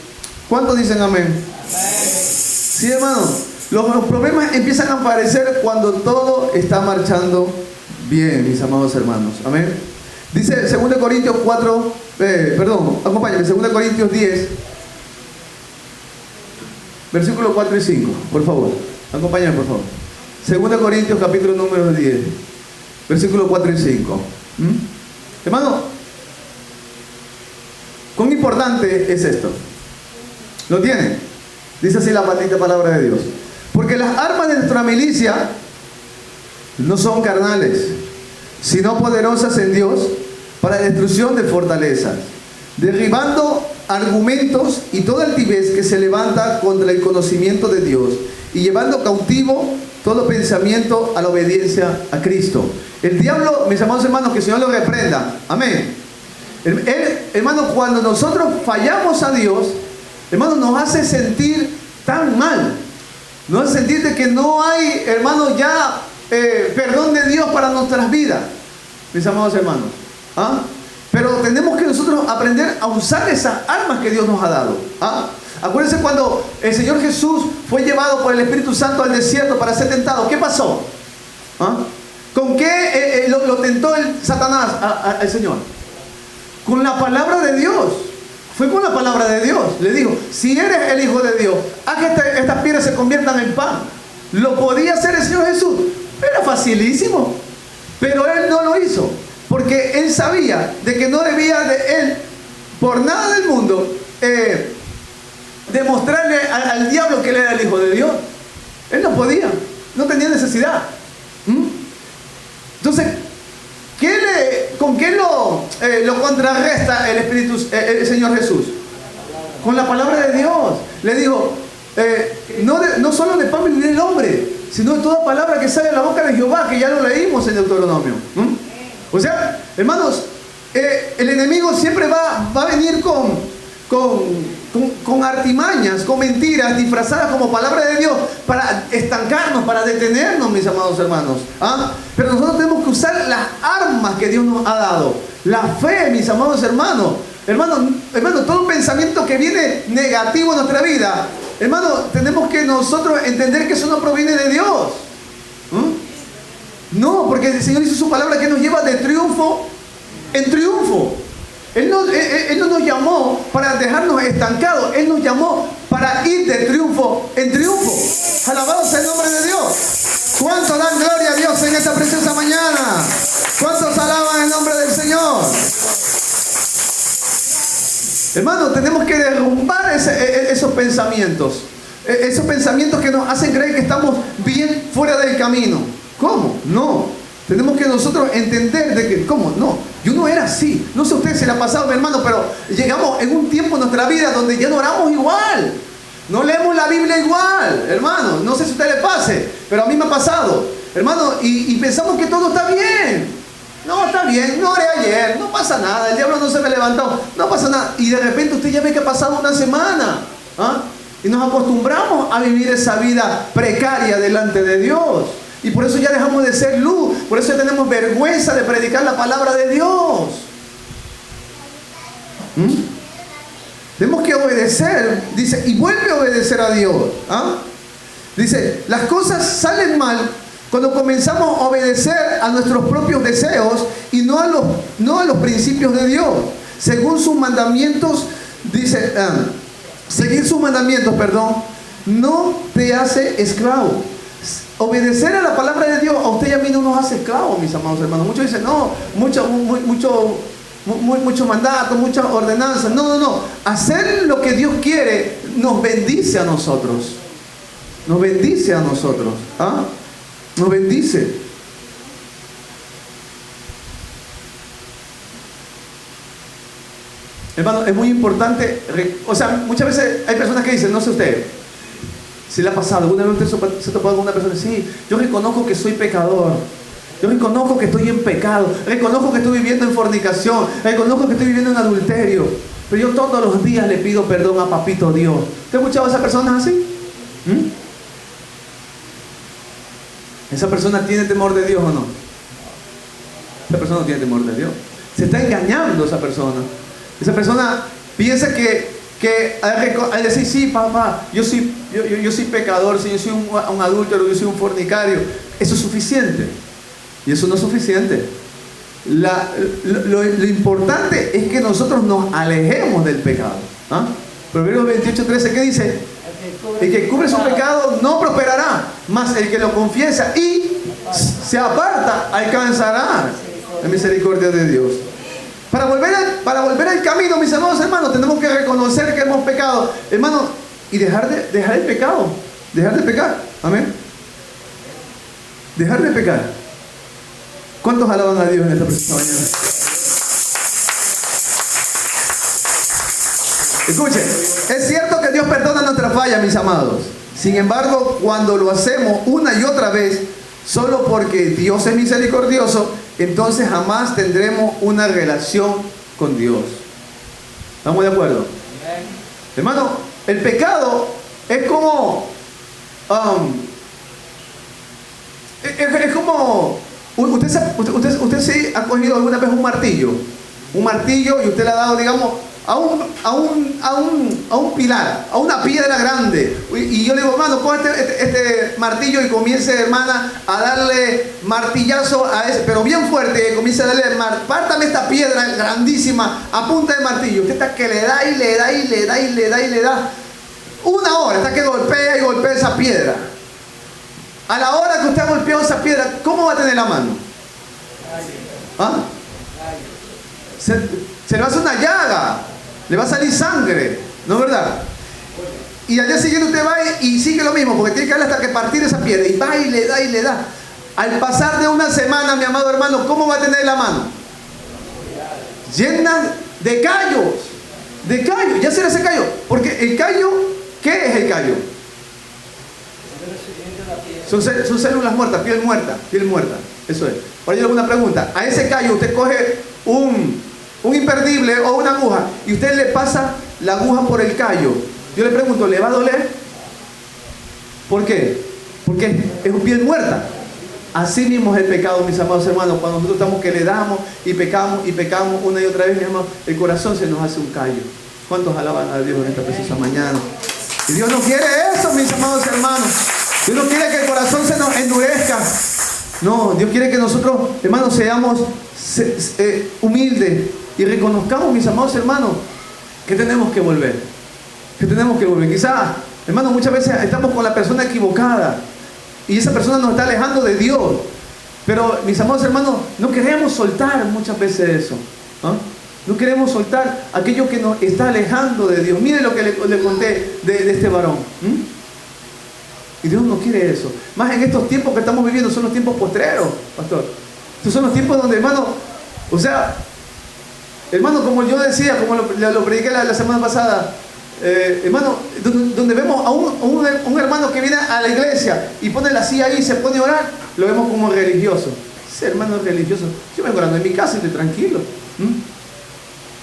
¿Cuántos dicen amén? Amén. Sí, hermano. Los problemas empiezan a aparecer cuando todo está marchando bien, mis amados hermanos. Amén. Dice 2 Corintios 4, acompáñame, 2 Corintios 10, versículos 4 y 5, por favor. Acompáñame, por favor. 2 Corintios capítulo número 10, versículos 4 y 5. Hermano, ¿cuán importante es esto? ¿Lo tienen? Dice así la maldita palabra de Dios. Porque las armas de nuestra milicia no son carnales, sino poderosas en Dios para la destrucción de fortalezas, derribando argumentos y toda altivez que se levanta contra el conocimiento de Dios y llevando cautivo todo pensamiento a la obediencia a Cristo. El diablo, mis amados hermanos, que el Señor lo reprenda. Amén. Hermano, cuando nosotros fallamos a Dios, hermano, nos hace sentir tan mal. Nos hace sentir de que no hay, hermano, ya perdón de Dios para nuestras vidas, mis amados hermanos. Pero tenemos que nosotros aprender a usar esas armas que Dios nos ha dado. Acuérdense cuando el Señor Jesús fue llevado por el Espíritu Santo al desierto para ser tentado. ¿Qué pasó? ¿Con qué lo tentó Satanás al Señor? Con la palabra de Dios. Fue con la palabra de Dios. Le dijo, si eres el Hijo de Dios, haz que estas piedras se conviertan en pan. Lo podía hacer el Señor Jesús. Era facilísimo. Pero Él no lo hizo. Porque Él sabía de que no debía de Él, por nada del mundo, demostrarle al diablo que Él era el Hijo de Dios. Él no podía. No tenía necesidad. Entonces, ¿con qué lo contrarresta el Señor Jesús? Con la palabra de Dios. Le dijo, no solo de pan vivirá el hombre, sino de toda palabra que sale de la boca de Jehová, que ya lo leímos en Deuteronomio. O sea, hermanos, el enemigo siempre va a venir con artimañas, con mentiras disfrazadas como palabra de Dios para estancarnos, para detenernos, mis amados hermanos. Pero nosotros tenemos que usar las armas que Dios nos ha dado. La fe, mis amados hermanos. Hermano, todo pensamiento que viene negativo en nuestra vida, hermano, tenemos que nosotros entender que eso no proviene de Dios. No, porque el Señor hizo su palabra que nos lleva de triunfo en triunfo. Él no nos llamó para dejarnos estancados. Él nos llamó para ir de triunfo en triunfo. Alabado sea el nombre de Dios. ¿Cuántos dan gloria a Dios en esta preciosa mañana? ¿Cuántos alaban el nombre del Señor? Hermano, tenemos que derrumbar esos pensamientos. Esos pensamientos que nos hacen creer que estamos bien fuera del camino. ¿Cómo? No. Tenemos que nosotros entender de que, ¿cómo? No, yo no era así. No sé a usted si le ha pasado, mi hermano, pero llegamos en un tiempo en nuestra vida donde ya no oramos igual. No leemos la Biblia igual, hermano. No sé si a usted le pase, pero a mí me ha pasado. Hermano, y pensamos que todo está bien. No, está bien, no oré ayer, no pasa nada, el diablo no se me levantó, no pasa nada. Y de repente usted ya ve que ha pasado una semana. ¿Ah? Y nos acostumbramos a vivir esa vida precaria delante de Dios. Y por eso ya dejamos de ser luz. Por eso ya tenemos vergüenza de predicar la palabra de Dios. Tenemos que obedecer. Dice, y vuelve a obedecer a Dios. ¿Ah? Dice, las cosas salen mal cuando comenzamos a obedecer a nuestros propios deseos y no a los principios de Dios. Según sus mandamientos, dice, seguir sus mandamientos, no te hace esclavo. Obedecer a la palabra de Dios a usted y a mí no nos hace esclavos, mis amados hermanos. Muchos dicen, no, mucho mandato, muchas ordenanzas. No. Hacer lo que Dios quiere nos bendice a nosotros. Nos bendice a nosotros. ¿Ah? Nos bendice. Hermano, es muy importante. O sea, muchas veces hay personas que dicen, no sé usted, si le ha pasado, alguna vez usted se ha topado con una persona, sí, yo reconozco que soy pecador, yo reconozco que estoy en pecado, reconozco que estoy viviendo en fornicación, reconozco que estoy viviendo en adulterio, pero yo todos los días le pido perdón a Papito Dios. ¿Te ha escuchado a esas personas así? ¿Esa persona tiene temor de Dios o no? Esa persona no tiene temor de Dios. Se está engañando esa persona. Esa persona piensa que al decir, sí, papá, yo soy pecador, sí, yo soy un adúltero, yo soy un fornicario, eso es suficiente. Y eso no es suficiente. Lo importante es que nosotros nos alejemos del pecado. ¿Ah? Proverbios 28:13, ¿qué dice? El que cubre su pecado no prosperará, mas el que lo confiesa y se aparta alcanzará la misericordia de Dios. Para volver al camino, mis amados hermanos, tenemos que reconocer que hemos pecado, hermano, y dejar el pecado, dejar de pecar. Amén. Dejar de pecar. ¿Cuántos alaban a Dios en esta preciosa mañana? Escuchen, es cierto que Dios perdona nuestras fallas, mis amados. Sin embargo, cuando lo hacemos una y otra vez, solo porque Dios es misericordioso, entonces jamás tendremos una relación con Dios. ¿Estamos de acuerdo? Hermano, el pecado es como usted sí ha cogido alguna vez un martillo y usted le ha dado, digamos, a un pilar, a una piedra grande, y yo le digo, hermano, coge este martillo y comience, hermana, a darle martillazo a ese, pero bien fuerte, y comience a darle, pártame esta piedra grandísima a punta de martillo. Usted está que le da y le da y le da y le da y le da una hora, está que golpea y golpea esa piedra. A la hora que usted ha golpeado esa piedra, ¿cómo va a tener la mano? ¿Ah? Se le va a hacer una llaga, le va a salir sangre, ¿no es verdad? Y al día siguiente usted va y sigue lo mismo, porque tiene que darle hasta que partir esa piedra, y va y le da y le da. Al pasar de una semana, mi amado hermano, ¿cómo va a tener la mano? Llena de callos, ya será ese callo, porque el callo, ¿qué es el callo? Son células muertas, piel muerta, eso es. Ahora yo le hago una pregunta, a ese callo usted coge un imperdible o una aguja y usted le pasa la aguja por el callo, yo le pregunto, ¿le va a doler? ¿Por qué? Porque es piel muerta. Así mismo es el pecado, mis amados hermanos. Cuando nosotros estamos que le damos y pecamos una y otra vez, mi hermano, el corazón se nos hace un callo. ¿Cuántos alaban a Dios en esta preciosa mañana? Y Dios no quiere eso, mis amados hermanos. Dios no quiere que el corazón se nos endurezca. No, Dios quiere que nosotros, hermanos, seamos humildes, y reconozcamos, mis amados hermanos, que tenemos que volver. Que tenemos que volver. Quizás, hermanos, muchas veces estamos con la persona equivocada y esa persona nos está alejando de Dios. Pero, mis amados hermanos, no queremos soltar muchas veces eso. No queremos soltar aquello que nos está alejando de Dios. Mire lo que le conté de este varón. Y Dios no quiere eso. Más en estos tiempos que estamos viviendo, son los tiempos postreros, pastor. Estos son los tiempos donde, hermano, o sea, hermano, como yo decía, como lo prediqué la semana pasada, hermano, donde vemos a un hermano que viene a la iglesia y pone la silla ahí y se pone a orar, lo vemos como religioso. Ese hermano es religioso. Yo vengo orando en mi casa y estoy tranquilo.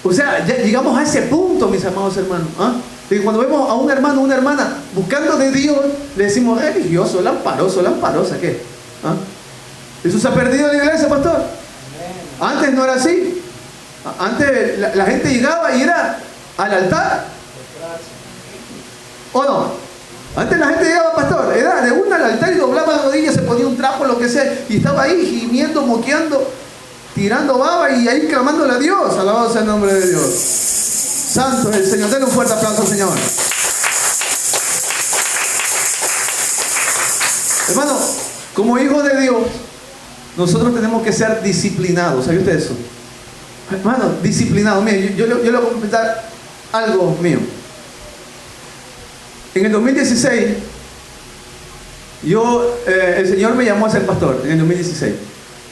O sea, ya llegamos a ese punto, mis amados hermanos. Que cuando vemos a un hermano o una hermana buscando de Dios, le decimos religioso, lamparoso, lamparosa, ¿qué? ¿Eso se ha perdido en la iglesia, pastor? Antes no era así. Antes la gente llegaba y era al altar. ¿O no? Antes la gente llegaba, pastor, era de una al altar y doblaba las rodillas, se ponía un trapo, lo que sea, y estaba ahí gimiendo, moqueando, tirando baba y ahí clamándole a Dios. Alabado sea el nombre de Dios. Santo es el Señor. Denle un fuerte aplauso al Señor. Hermano, como hijos de Dios, nosotros tenemos que ser disciplinados. ¿Sabe usted eso? Hermano, disciplinados. Mire, yo le voy a comentar algo mío. En el 2016, el Señor me llamó a ser pastor. En el 2016.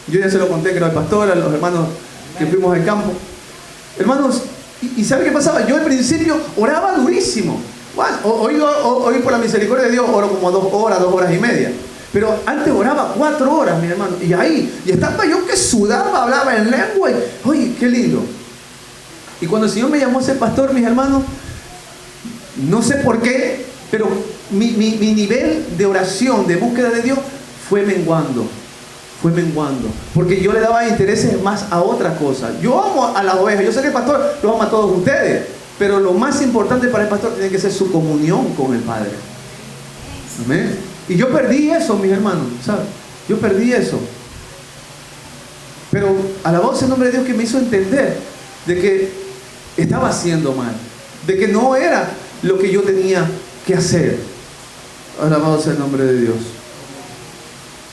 Yo ya se lo conté que era el pastor, a los hermanos que fuimos al campo. Hermanos, ¿y sabe qué pasaba? Yo al principio oraba durísimo. Bueno, hoy por la misericordia de Dios oro como 2 horas y media. Pero antes oraba 4 horas, mi hermano. Y estaba yo que sudaba, hablaba en lengua. Oye, qué lindo. Y cuando el Señor me llamó a ser pastor, mis hermanos, no sé por qué, pero mi nivel de oración, de búsqueda de Dios, fue menguando. Porque yo le daba intereses más a otra cosa. Yo amo a las ovejas. Yo sé que el pastor los ama a todos ustedes. Pero lo más importante para el pastor tiene que ser su comunión con el Padre. Amén. Y yo perdí eso, mis hermanos, ¿sabes? Yo perdí eso. Pero alabado sea el nombre de Dios que me hizo entender de que estaba haciendo mal. De que no era lo que yo tenía que hacer. Alabado sea el nombre de Dios.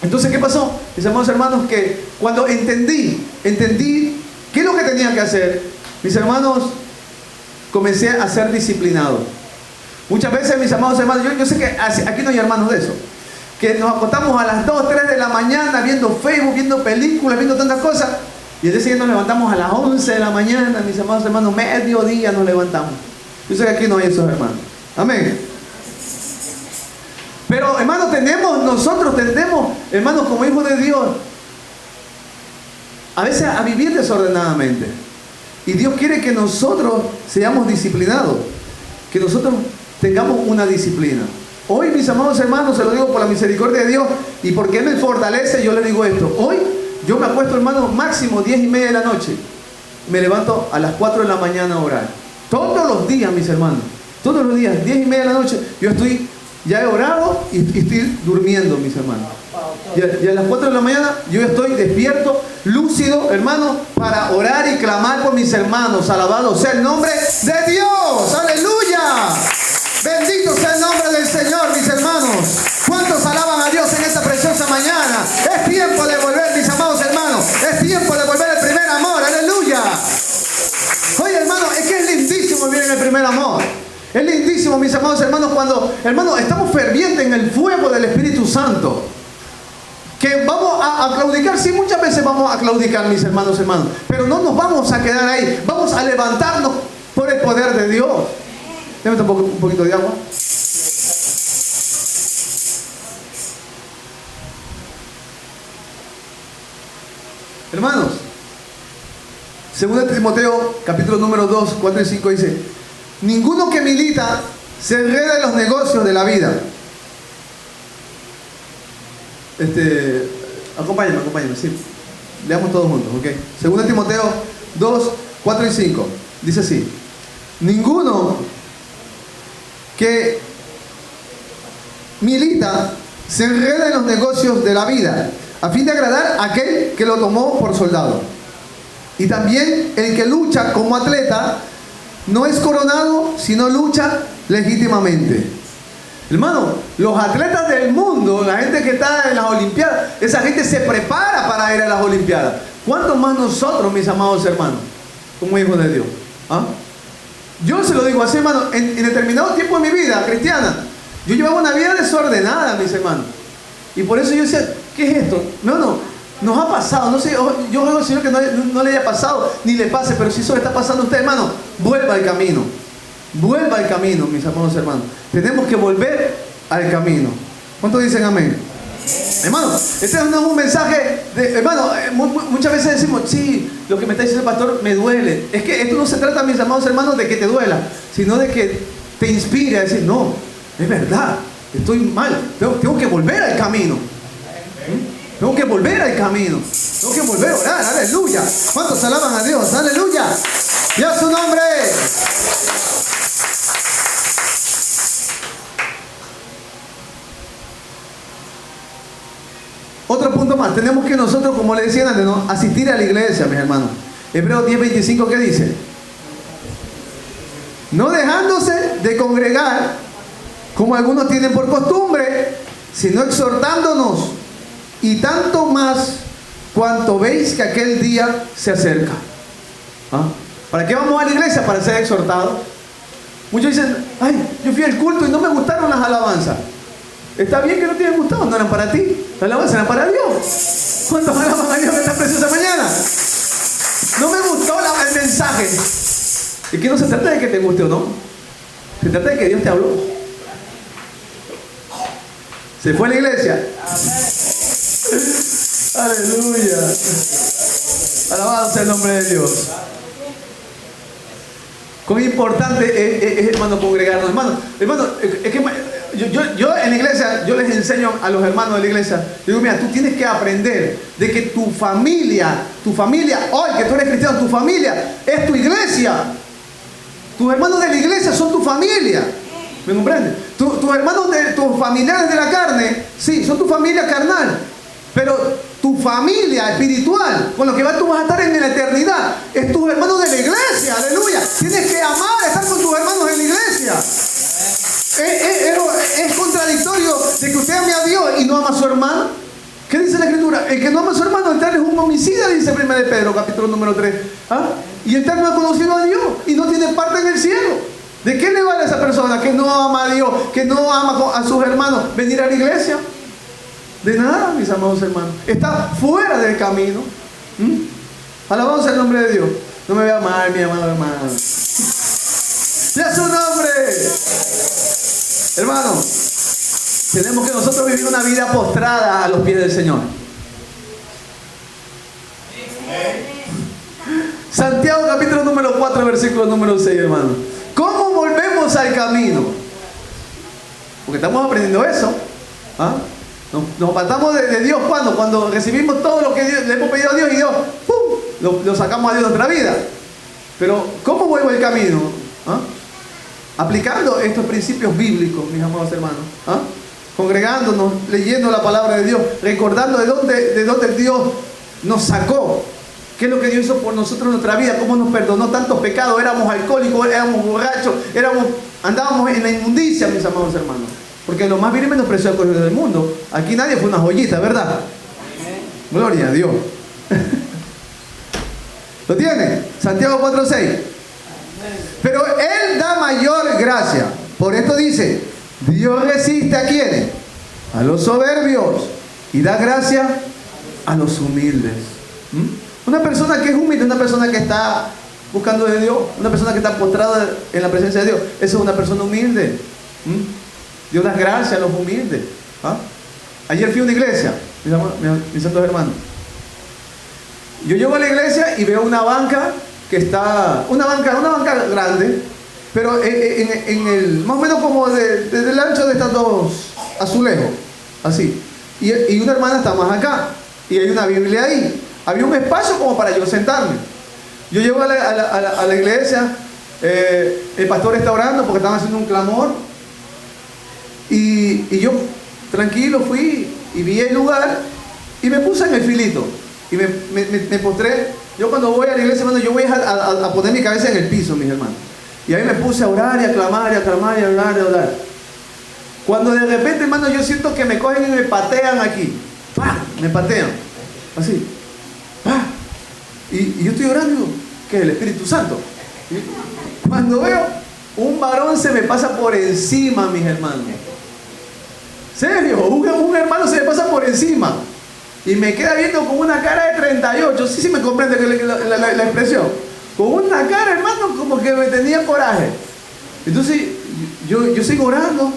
Entonces, ¿qué pasó? Mis amados hermanos, que cuando entendí qué es lo que tenía que hacer, mis hermanos, comencé a ser disciplinado. Muchas veces, mis amados hermanos, yo sé que aquí no hay hermanos de eso, que nos acostamos a las 2, 3 de la mañana viendo Facebook, viendo películas, viendo tantas cosas, y el día siguiente nos levantamos a las 11 de la mañana, mis amados hermanos, mediodía nos levantamos. Yo sé que aquí no hay esos hermanos. Amén. Pero, hermanos, nosotros tendemos, hermanos, como hijos de Dios, a veces a vivir desordenadamente. Y Dios quiere que nosotros seamos disciplinados, que nosotros tengamos una disciplina. Hoy, mis amados hermanos, se lo digo por la misericordia de Dios y porque Él me fortalece, yo les digo esto. Hoy yo me acuesto, hermanos, máximo 10:30 de la noche. Me levanto a las 4 de la mañana a orar. Todos los días, mis hermanos, todos los días, 10:30 de la noche, ya he orado y estoy durmiendo, mis hermanos. Y a las 4 de la mañana yo estoy despierto, lúcido, hermano, para orar y clamar por mis hermanos. Alabado sea el nombre de Dios. ¡Aleluya! Bendito sea el nombre del Señor, mis hermanos. ¿Cuántos alaban a Dios en esta preciosa mañana? Es tiempo de volver, mis amados hermanos. Es tiempo de volver al primer amor. ¡Aleluya! Oye, hermano, es que es lindísimo vivir en el primer amor. Es lindísimo, mis amados hermanos, cuando, hermanos, estamos fervientes en el fuego del Espíritu Santo. Que vamos a claudicar, sí, muchas veces vamos a claudicar, mis hermanos, pero no nos vamos a quedar ahí. Vamos a levantarnos por el poder de Dios. Déjame un poquito de agua. Hermanos, 2 Timoteo, capítulo número 2, 4 y 5 dice: ninguno que milita se enreda en los negocios de la vida. Acompáñame, sí. Leamos todos juntos, ¿ok? 2 Timoteo 2, 4 y 5. Dice así: ninguno que milita se enreda en los negocios de la vida, a fin de agradar a aquel que lo tomó por soldado. Y también el que lucha como atleta no es coronado, sino lucha legítimamente. Hermano, los atletas del mundo, la gente que está en las Olimpiadas, esa gente se prepara para ir a las Olimpiadas. ¿Cuánto más nosotros, mis amados hermanos, como hijos de Dios? ¿Ah? Yo se lo digo así, hermano, en determinado tiempo de mi vida cristiana, yo llevaba una vida desordenada, mis hermanos. Y por eso yo decía, ¿qué es esto? No, nos ha pasado, no sé, yo ruego al Señor que no le haya pasado, ni le pase, pero si eso le está pasando a usted, hermano, vuelva al camino. Vuelva al camino, mis amados hermanos. Tenemos que volver al camino. ¿Cuántos dicen amén? Hermano, este no es un mensaje de, hermano, muchas veces decimos, sí, lo que me está diciendo el pastor me duele. Es que esto no se trata, mis amados hermanos, de que te duela, sino de que te inspire a decir, no, es verdad, estoy mal, tengo que volver al camino. Tengo que volver al camino. Tengo que volver a orar, aleluya. ¿Cuántos alaban a Dios? Aleluya. Y a su nombre. Otro punto más, tenemos que nosotros, como le decían antes, ¿no?, asistir a la iglesia, mis hermanos. Hebreos 10:25, ¿qué dice? No dejándose de congregar, como algunos tienen por costumbre, sino exhortándonos, y tanto más cuanto veis que aquel día se acerca. ¿Ah? ¿Para qué vamos a la iglesia? Para ser exhortados. Muchos dicen, ay, yo fui al culto y no me gustaron las alabanzas. Está bien que no te hayan gustado, no eran para ti. Las alabanzas eran para Dios. ¿Cuántos alaban a Dios en esta preciosa mañana? No me gustó el mensaje. Es que no se trata de que te guste o no. Se trata de que Dios te habló. Se fue a la iglesia. Aleluya. Alabado sea el nombre de Dios. Cuán importante es, hermano, congregarnos. Hermano, es que yo en la iglesia, yo les enseño a los hermanos de la iglesia, digo, mira, tú tienes que aprender de que tu familia, hoy que tú eres cristiano, tu familia es tu iglesia. Tus hermanos de la iglesia son tu familia. ¿Me comprendes? Tus hermanos, tus familiares de la carne, sí, son tu familia carnal. Pero tu familia espiritual, con lo que tú vas a estar en la eternidad, es tus hermanos de la iglesia. Aleluya. Tienes que amar estar con tus hermanos en la iglesia. Es contradictorio de que usted ame a Dios y no ama a su hermano. ¿Qué dice la Escritura? El que no ama a su hermano, el tal es un homicida, dice 1 de Pedro, capítulo número 3. ¿Ah? Y el tal no ha conocido a Dios y no tiene parte en el cielo. ¿De qué le vale a esa persona que no ama a Dios, que no ama a sus hermanos, venir a la iglesia? De nada, mis amados hermanos. Está fuera del camino. Alabado sea el nombre de Dios. No me vea mal, mi amado hermano. ¡Ya su nombre! Hermano, tenemos que nosotros vivir una vida postrada a los pies del Señor. Santiago capítulo número 4, versículo número 6, hermano. ¿Cómo volvemos al camino? Porque estamos aprendiendo eso. ¿Ah? Nos apartamos de Dios cuando recibimos todo lo que le hemos pedido a Dios y Dios, ¡pum!, lo sacamos a Dios de nuestra vida. Pero ¿cómo vuelvo el camino? ¿Ah? Aplicando estos principios bíblicos, mis amados hermanos. ¿Ah? Congregándonos, leyendo la palabra de Dios, recordando de dónde Dios nos sacó. ¿Qué es lo que Dios hizo por nosotros en nuestra vida? ¿Cómo nos perdonó tantos pecados? Éramos alcohólicos, éramos borrachos, andábamos en la inmundicia, mis amados hermanos. Porque lo más vil y menospreciado del mundo, aquí nadie fue una joyita, ¿verdad? Gloria a Dios. ¿Lo tiene? Santiago 4:6. Pero Él da mayor gracia. Por esto dice, Dios resiste ¿a quiénes? A los soberbios y da gracia a los humildes. Una persona que es humilde, una persona que está buscando de Dios, una persona que está postrada en la presencia de Dios, esa es una persona humilde. Dios da gracia a los humildes. ¿Ah? Ayer fui a una iglesia, mis santos hermanos. Yo llego a la iglesia y veo una banca que está, una banca grande, pero en el, más o menos como desde el ancho de estas dos azulejos, así. Y una hermana está más acá, y hay una Biblia ahí. Había un espacio como para yo sentarme. Yo llego a la iglesia, el pastor está orando porque estaban haciendo un clamor. Y yo tranquilo fui y vi el lugar y me puse en el filito y me postré Yo cuando voy a la iglesia, hermano, yo voy a poner mi cabeza en el piso, mis hermanos. Y ahí me puse a orar y a clamar y a clamar y a orar y a orar. Cuando de repente, hermano, yo siento que me cogen y me patean aquí. ¡Pah! Me patean. Así. ¡Pah! Y yo estoy orando y digo, ¿qué es el Espíritu Santo? Y cuando veo, un varón se me pasa por encima, mis hermanos. ¿Serio? Un hermano se me pasa por encima. Y me queda viendo con una cara de 38. Sí me comprende la expresión. Con una cara, hermano, como que me tenía coraje. Entonces, yo sigo orando.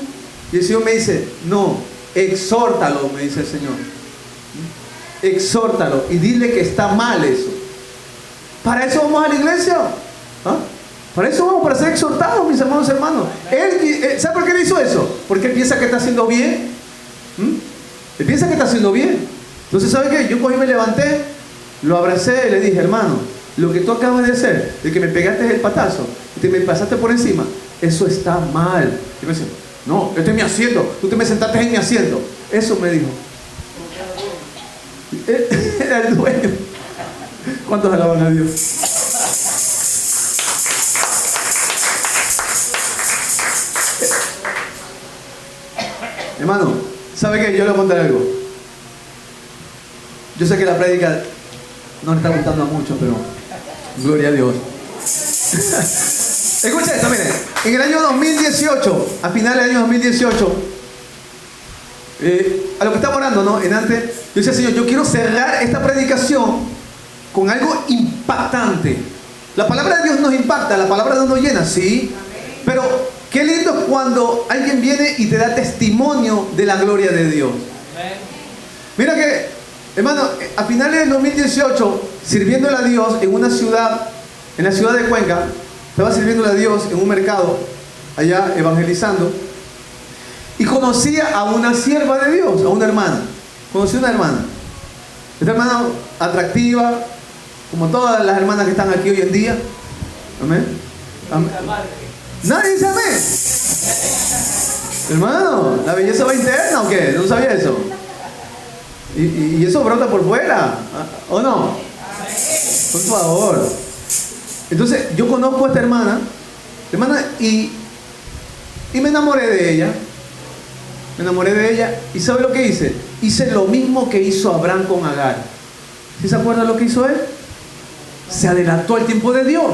Y el Señor me dice, no, exhórtalo, me dice el Señor. Exhórtalo y dile que está mal eso. ¿Para eso vamos a la iglesia? ¿Ah? Para eso vamos, para ser exhortados, mis hermanos. Él, ¿sabe por qué le hizo eso? Porque él piensa que está haciendo bien. Él piensa que está haciendo bien. Entonces, ¿sabe qué? Yo cogí, me levanté, lo abracé y le dije, hermano, lo que tú acabas de hacer, de que me pegaste el patazo y te me pasaste por encima, eso está mal. Y me dice, no, este es mi asiento, tú te me sentaste en mi asiento. Eso me dijo. Era el dueño. ¿Cuántos alaban a Dios? Hermano, ¿sabe qué? Yo le voy a contar algo. Yo sé que la prédica no le está gustando a muchos, pero gloria a Dios. Escucha esto, miren. En el año 2018, a finales del año 2018, a lo que estaba orando, ¿no? En antes, yo decía, Señor, yo quiero cerrar esta predicación con algo impactante. La palabra de Dios nos impacta, la palabra de Dios nos llena, sí. Pero qué lindo es cuando alguien viene y te da testimonio de la gloria de Dios. Mira que, hermano, a finales del 2018, sirviéndole a Dios en una ciudad, en la ciudad de Cuenca, estaba sirviéndole a Dios en un mercado, allá evangelizando, y conocía a una sierva de Dios, a una hermana. Conocí a una hermana. Esta hermana atractiva, como todas las hermanas que están aquí hoy en día. Amén. Amén. Nadie dice amén. Hermano, ¿la belleza va interna o qué? ¿No sabía eso? Y eso brota por fuera, ¿o no? Por favor. Entonces, yo conozco a esta hermana, y me enamoré de ella. Me enamoré de ella. ¿Y sabe lo que hice? Hice lo mismo que hizo Abraham con Agar. ¿Sí se acuerda lo que hizo él? Se adelantó al tiempo de Dios.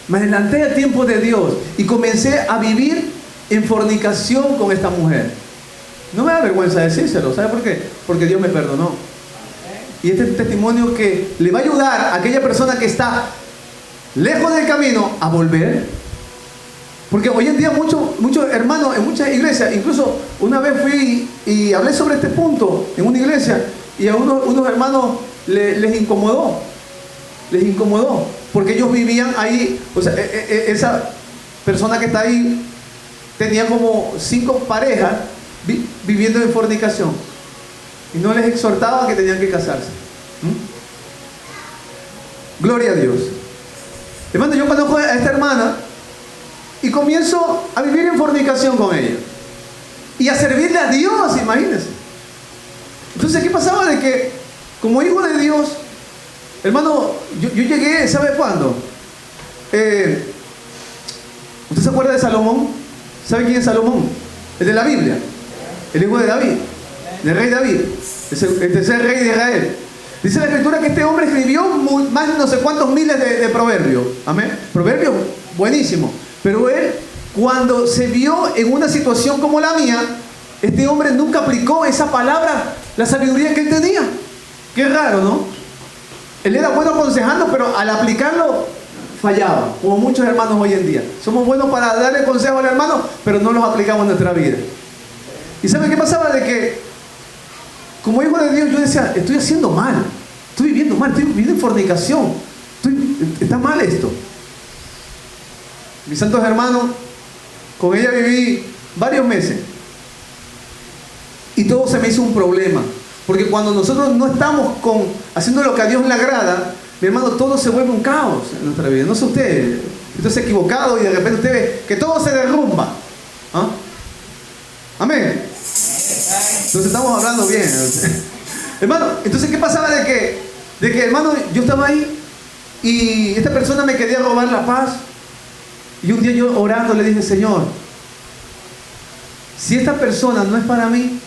Me adelanté al tiempo de Dios y comencé a vivir en fornicación con esta mujer. No me da vergüenza decírselo. ¿Sabe por qué? Porque Dios me perdonó. Y este es un testimonio que le va a ayudar a aquella persona que está lejos del camino a volver. Porque hoy en día muchos hermanos en muchas iglesias, incluso una vez fui y hablé sobre este punto en una iglesia y a unos hermanos les incomodó. Les incomodó. Porque ellos vivían ahí, o sea, esa persona que está ahí tenía como 5 parejas viviendo en fornicación. Y no les exhortaba que tenían que casarse. Gloria a Dios. Hermano, yo conozco a esta hermana y comienzo a vivir en fornicación con ella. Y a servirle a Dios, imagínense. Entonces, ¿qué pasaba? De que, como hijo de Dios, hermano, yo llegué, ¿sabe cuándo? ¿Usted se acuerda de Salomón? ¿Sabe quién es Salomón? El de la Biblia. El hijo de David. Del rey David. El tercer rey de Israel. Dice la escritura que este hombre escribió más de no sé cuántos miles de proverbios. Amén. Proverbios buenísimos. Pero él, cuando se vio en una situación como la mía, este hombre nunca aplicó esa palabra, la sabiduría que él tenía. Qué raro, ¿no? Él era bueno aconsejando, pero al aplicarlo fallaba, como muchos hermanos hoy en día. Somos buenos para darle consejo al hermano, pero no los aplicamos en nuestra vida. ¿Y sabe qué pasaba? De que, como hijo de Dios, yo decía, estoy haciendo mal, estoy viviendo mal, estoy viviendo en fornicación, está mal esto. Mis santos hermanos, con ella viví varios meses. Y todo se me hizo un problema. Porque cuando nosotros no estamos haciendo lo que a Dios le agrada, mi hermano, todo se vuelve un caos en nuestra vida. No sé usted es equivocado y de repente usted ve que todo se derrumba. ¿Ah? Amén. Entonces estamos hablando bien. Hermano, entonces ¿qué pasaba? De que de que, hermano, yo estaba ahí y esta persona me quería robar la paz. Y un día yo orando le dije, Señor, si esta persona no es para mí,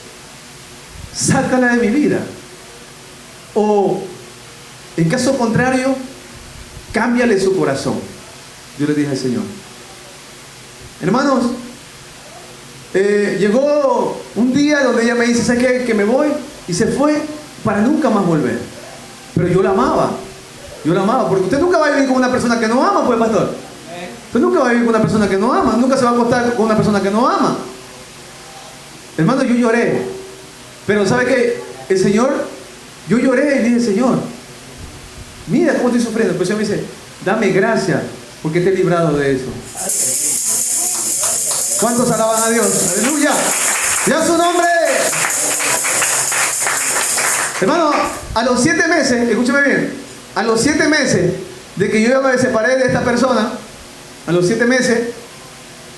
sácala de mi vida. O, en caso contrario, cámbiale su corazón. Yo le dije al Señor. Hermanos, llegó un día donde ella me dice, ¿sabes qué? Que me voy. Y se fue para nunca más volver. Pero yo la amaba. Yo la amaba. Porque usted nunca va a vivir con una persona que no ama, pues, pastor. Usted nunca va a vivir con una persona que no ama. Nunca se va a acostar con una persona que no ama. Hermano, yo lloré. Pero ¿sabe qué? El Señor, yo lloré y dije, Señor, mira cómo estoy sufriendo. Pero el Señor me dice, dame gracias porque te he librado de eso. ¿Cuántos alaban a Dios? ¡Aleluya! ¡Ya su nombre! Hermano, a los 7 meses, escúcheme bien, a los 7 meses de que yo ya me separé de esta persona, a los 7 meses,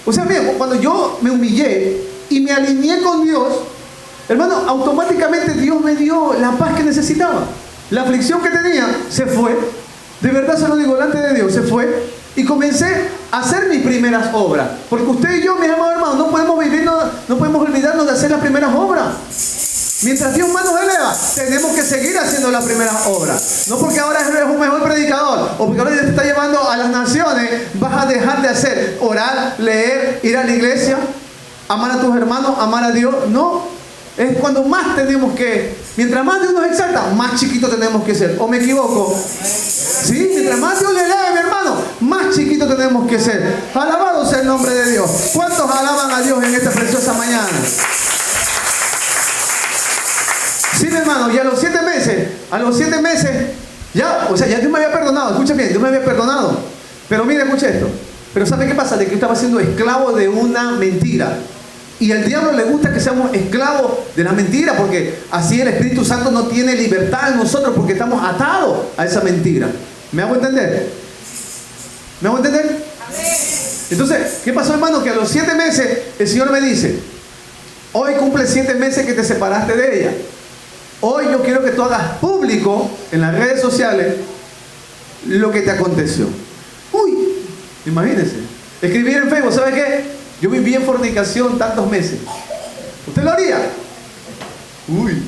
o sea, mira, cuando yo me humillé y me alineé con Dios, hermano, automáticamente Dios me dio la paz que necesitaba. La aflicción que tenía se fue. De verdad se lo digo delante de Dios, se fue. Y comencé a hacer mis primeras obras. Porque usted y yo, mis amados hermanos, no podemos olvidarnos de hacer las primeras obras. Mientras Dios más nos eleva, tenemos que seguir haciendo las primeras obras. No porque ahora eres un mejor predicador o porque ahora te está llevando a las naciones, vas a dejar de hacer orar, leer, ir a la iglesia, amar a tus hermanos, amar a Dios. No, es cuando más tenemos que, mientras más Dios nos exalta, más chiquito tenemos que ser. ¿O me equivoco? Sí, mientras más Dios le eleva, mi hermano, más chiquito tenemos que ser. Alabado sea el nombre de Dios. ¿Cuántos alaban a Dios en esta preciosa mañana? Sí, mi hermano, y a los 7 meses, ya, o sea, ya Dios me había perdonado, escucha bien, Dios me había perdonado. Pero mire, escucha esto. Pero ¿sabe qué pasa? De que yo estaba siendo esclavo de una mentira. Y al diablo le gusta que seamos esclavos de la mentira, porque así el Espíritu Santo no tiene libertad en nosotros, porque estamos atados a esa mentira. ¿Me hago entender? ¿Me hago entender? Entonces, ¿qué pasó, hermano? Que a los 7 meses el Señor me dice, hoy cumple 7 meses que te separaste de ella. Hoy yo quiero que tú hagas público en las redes sociales lo que te aconteció. Uy, imagínense. Escribir en Facebook, ¿sabe qué? Yo viví en fornicación tantos meses. ¿Usted lo haría? Uy.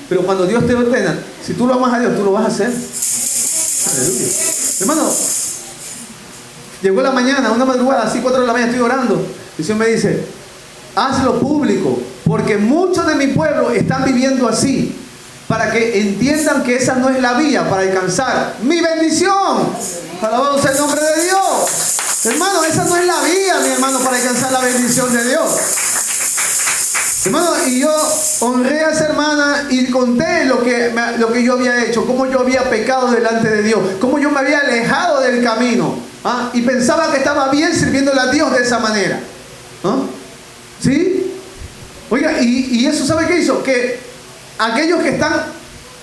Pero cuando Dios te ordena, si tú lo amas a Dios, tú lo vas a hacer. Aleluya. Hermano, llegó la mañana, una madrugada, así 4 de la mañana, estoy orando. Y el Señor me dice, hazlo público, porque muchos de mi pueblo están viviendo así, para que entiendan que esa no es la vía para alcanzar mi bendición. Alabado sea el nombre de Dios. Hermano, esa no es la vía, mi hermano, para alcanzar la bendición de Dios. Hermano, y yo honré a esa hermana y conté lo que yo había hecho, cómo yo había pecado delante de Dios, cómo yo me había alejado del camino, ¿ah? Y pensaba que estaba bien sirviéndole a Dios de esa manera, ¿ah? ¿Sí? Oiga, y eso, ¿sabe qué hizo? Que aquellos que están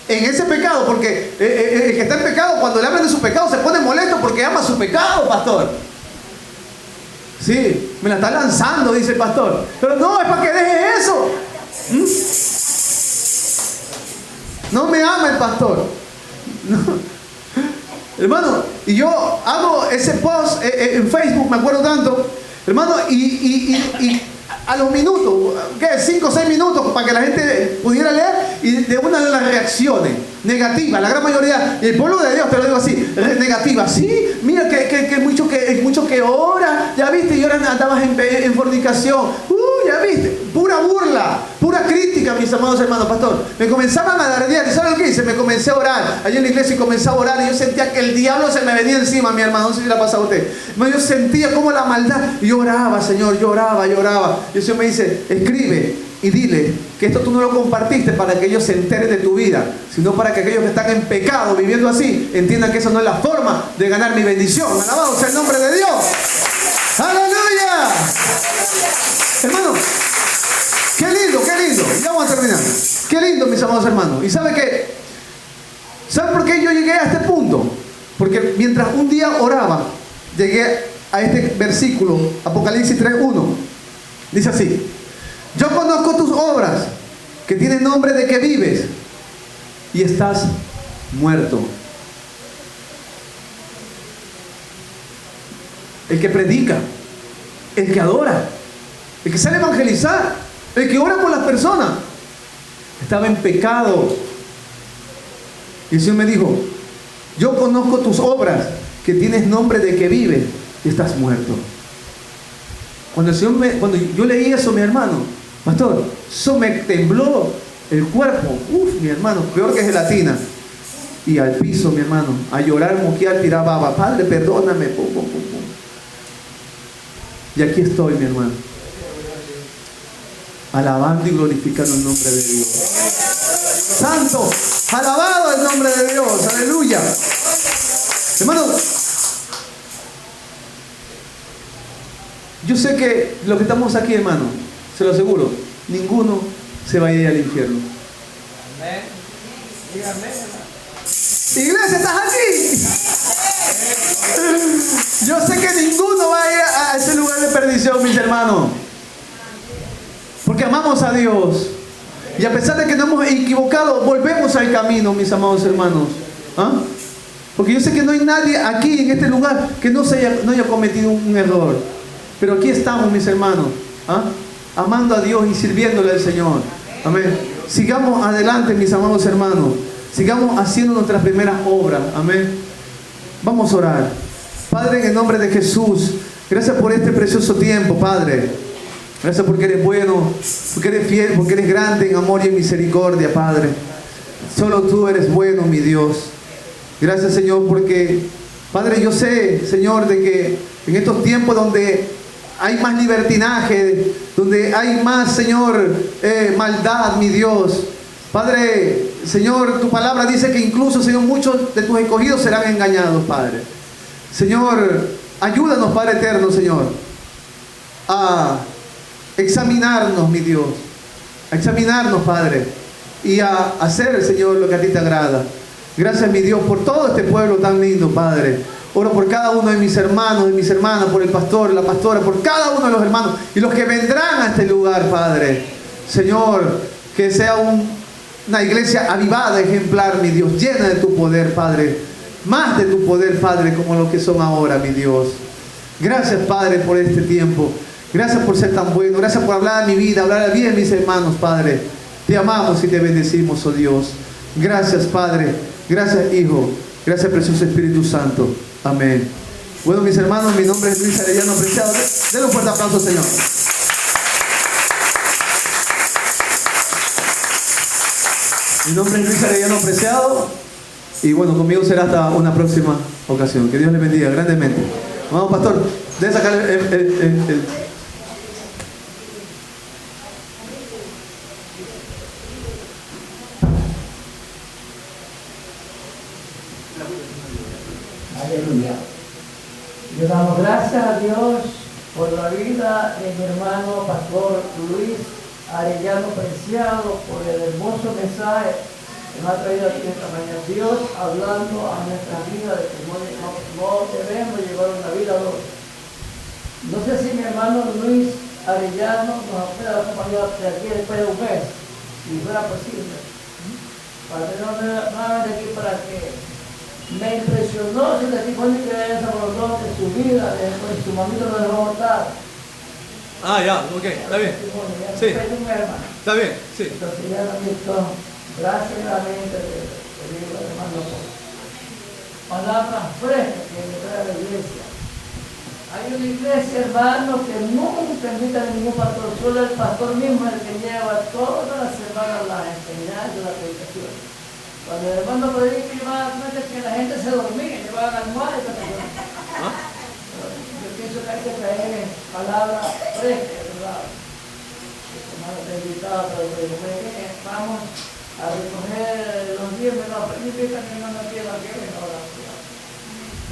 en ese pecado, porque el que está en pecado, cuando le hablan de su pecado, se pone molesto porque ama su pecado, pastor. Sí, me la está lanzando, dice el pastor. Pero no, es para que deje eso. No me ama el pastor. No. Hermano, y yo hago ese post en Facebook, me acuerdo tanto. Hermano, y a los minutos, ¿qué? 5 o 6 minutos para que la gente pudiera leer, y de una de las reacciones negativas, la gran mayoría, y el pueblo de Dios, te lo digo así, negativa. Sí, mira que mucho que ora, ya viste, y ahora andabas en fornicación, ya viste, pura burla, pura crítica, mis amados hermanos, pastor. Me comenzaban a dardear, ¿y sabes lo que hice? Me comencé a orar, allí en la iglesia, y comencé a orar, y yo sentía que el diablo se me venía encima, mi hermano, no sé si le ha pasado a usted. Yo sentía como la maldad, y yo oraba, Señor, lloraba. Y el Señor me dice, escribe y dile que esto tú no lo compartiste para que ellos se enteren de tu vida, sino para que aquellos que están en pecado, viviendo así, entiendan que esa no es la forma de ganar mi bendición. Alabado sea el nombre de Dios. ¡Aleluya! Hermano, qué lindo. Ya vamos a terminar. Qué lindo, mis amados hermanos. ¿Y sabe qué? ¿Sabe por qué yo llegué a este punto? Porque mientras un día oraba, llegué a este versículo, Apocalipsis 3:1. Dice así: yo conozco tus obras, que tienen nombre de que vives y estás muerto. El que predica, el que adora, el que sale a evangelizar, el que ora por las personas, estaba en pecado. Y el Señor me dijo: yo conozco tus obras, que tienes nombre de que vives y estás muerto. Cuando yo leí eso, mi hermano, pastor, eso me tembló el cuerpo. Uf, mi hermano, peor que gelatina. Y al piso, mi hermano, a llorar, moquear, tirar baba. Padre, perdóname. Pum, pum, pum, pum. Y aquí estoy, mi hermano, alabando y glorificando el nombre de Dios. Santo, alabado el nombre de Dios. Aleluya. Hermano, yo sé que los que estamos aquí, hermano, se lo aseguro, ninguno se va a ir al infierno.
Amén. Dígame, hermano.
Iglesia, ¿estás aquí? Yo sé que ninguno va a ir a ese lugar de perdición, mis hermanos, porque amamos a Dios. Y a pesar de que nos hemos equivocado, volvemos al camino, mis amados hermanos. ¿Ah? Porque yo sé que no hay nadie aquí en este lugar que no haya cometido un error. Pero aquí estamos, mis hermanos, ¿ah? Amando a Dios y sirviéndole al Señor. Amén. Sigamos adelante, mis amados hermanos. Sigamos haciendo nuestras primeras obras. Amén. Vamos a orar. Padre, en el nombre de Jesús, gracias por este precioso tiempo, Padre. Gracias porque eres bueno, porque eres fiel, porque eres grande en amor y en misericordia, Padre. Solo tú eres bueno, mi Dios. Gracias, Señor, porque, Padre, yo sé, Señor, de que en estos tiempos donde hay más libertinaje, donde hay más, Señor, maldad, mi Dios. Padre, Señor, tu palabra dice que incluso, Señor, muchos de tus escogidos serán engañados, Padre. Señor, ayúdanos, Padre eterno, Señor, a examinarnos, mi Dios, a examinarnos, Padre, y a hacer, Señor, lo que a ti te agrada. Gracias, mi Dios, por todo este pueblo tan lindo, Padre. Oro por cada uno de mis hermanos, de mis hermanas, por el pastor, la pastora, por cada uno de los hermanos y los que vendrán a este lugar, Padre. Señor, que sea una iglesia avivada, ejemplar, mi Dios, llena de tu poder, Padre. Más de tu poder, Padre, como lo que son ahora, mi Dios. Gracias, Padre, por este tiempo. Gracias por ser tan bueno. Gracias por hablar de mi vida, hablar bien de mis hermanos, Padre. Te amamos y te bendecimos, oh Dios. Gracias, Padre. Gracias, Hijo. Gracias, precioso Espíritu Santo. Amén. Bueno, mis hermanos, mi nombre es Luis Arellano Preciado. Denle un fuerte aplauso, Señor. Mi nombre es Luis Arellano Preciado. Y bueno, conmigo será hasta una próxima ocasión. Que Dios les bendiga grandemente. Vamos, pastor. Debe sacar el
Aleluya. Le damos gracias a Dios por la vida de mi hermano pastor Luis Arellano Preciado, por el hermoso mensaje que nos ha traído aquí esta mañana. Dios hablando a nuestra vida de que no debemos llevar una vida doble. No sé si mi hermano Luis Arellano nos puede acompañar de aquí después de un mes, si fuera posible, para tener nuevamente aquí para que me impresionó ese testimonio que ella se abordó de su vida, de su mamita lo dejó botar.
Ah, ya, ok, está bien. Sí. Está bien, sí.
Entonces ya lo visto, gracias nuevamente de libro de hermano por palabras frescas que me trae a la iglesia. Hay una iglesia, hermano, que nunca invita a ningún pastor, solo el pastor mismo es el que lleva todas las semanas las enseñanzas, las predicaciones. Cuando el hermano predica, llevaba a que la gente se dormía, llevaban almohadas y todo eso. Yo pienso que hay que traer palabras frescas, ¿verdad? Hermano, te invitaba, pero vamos a recoger los 10 menos, no significa que no nos quieran,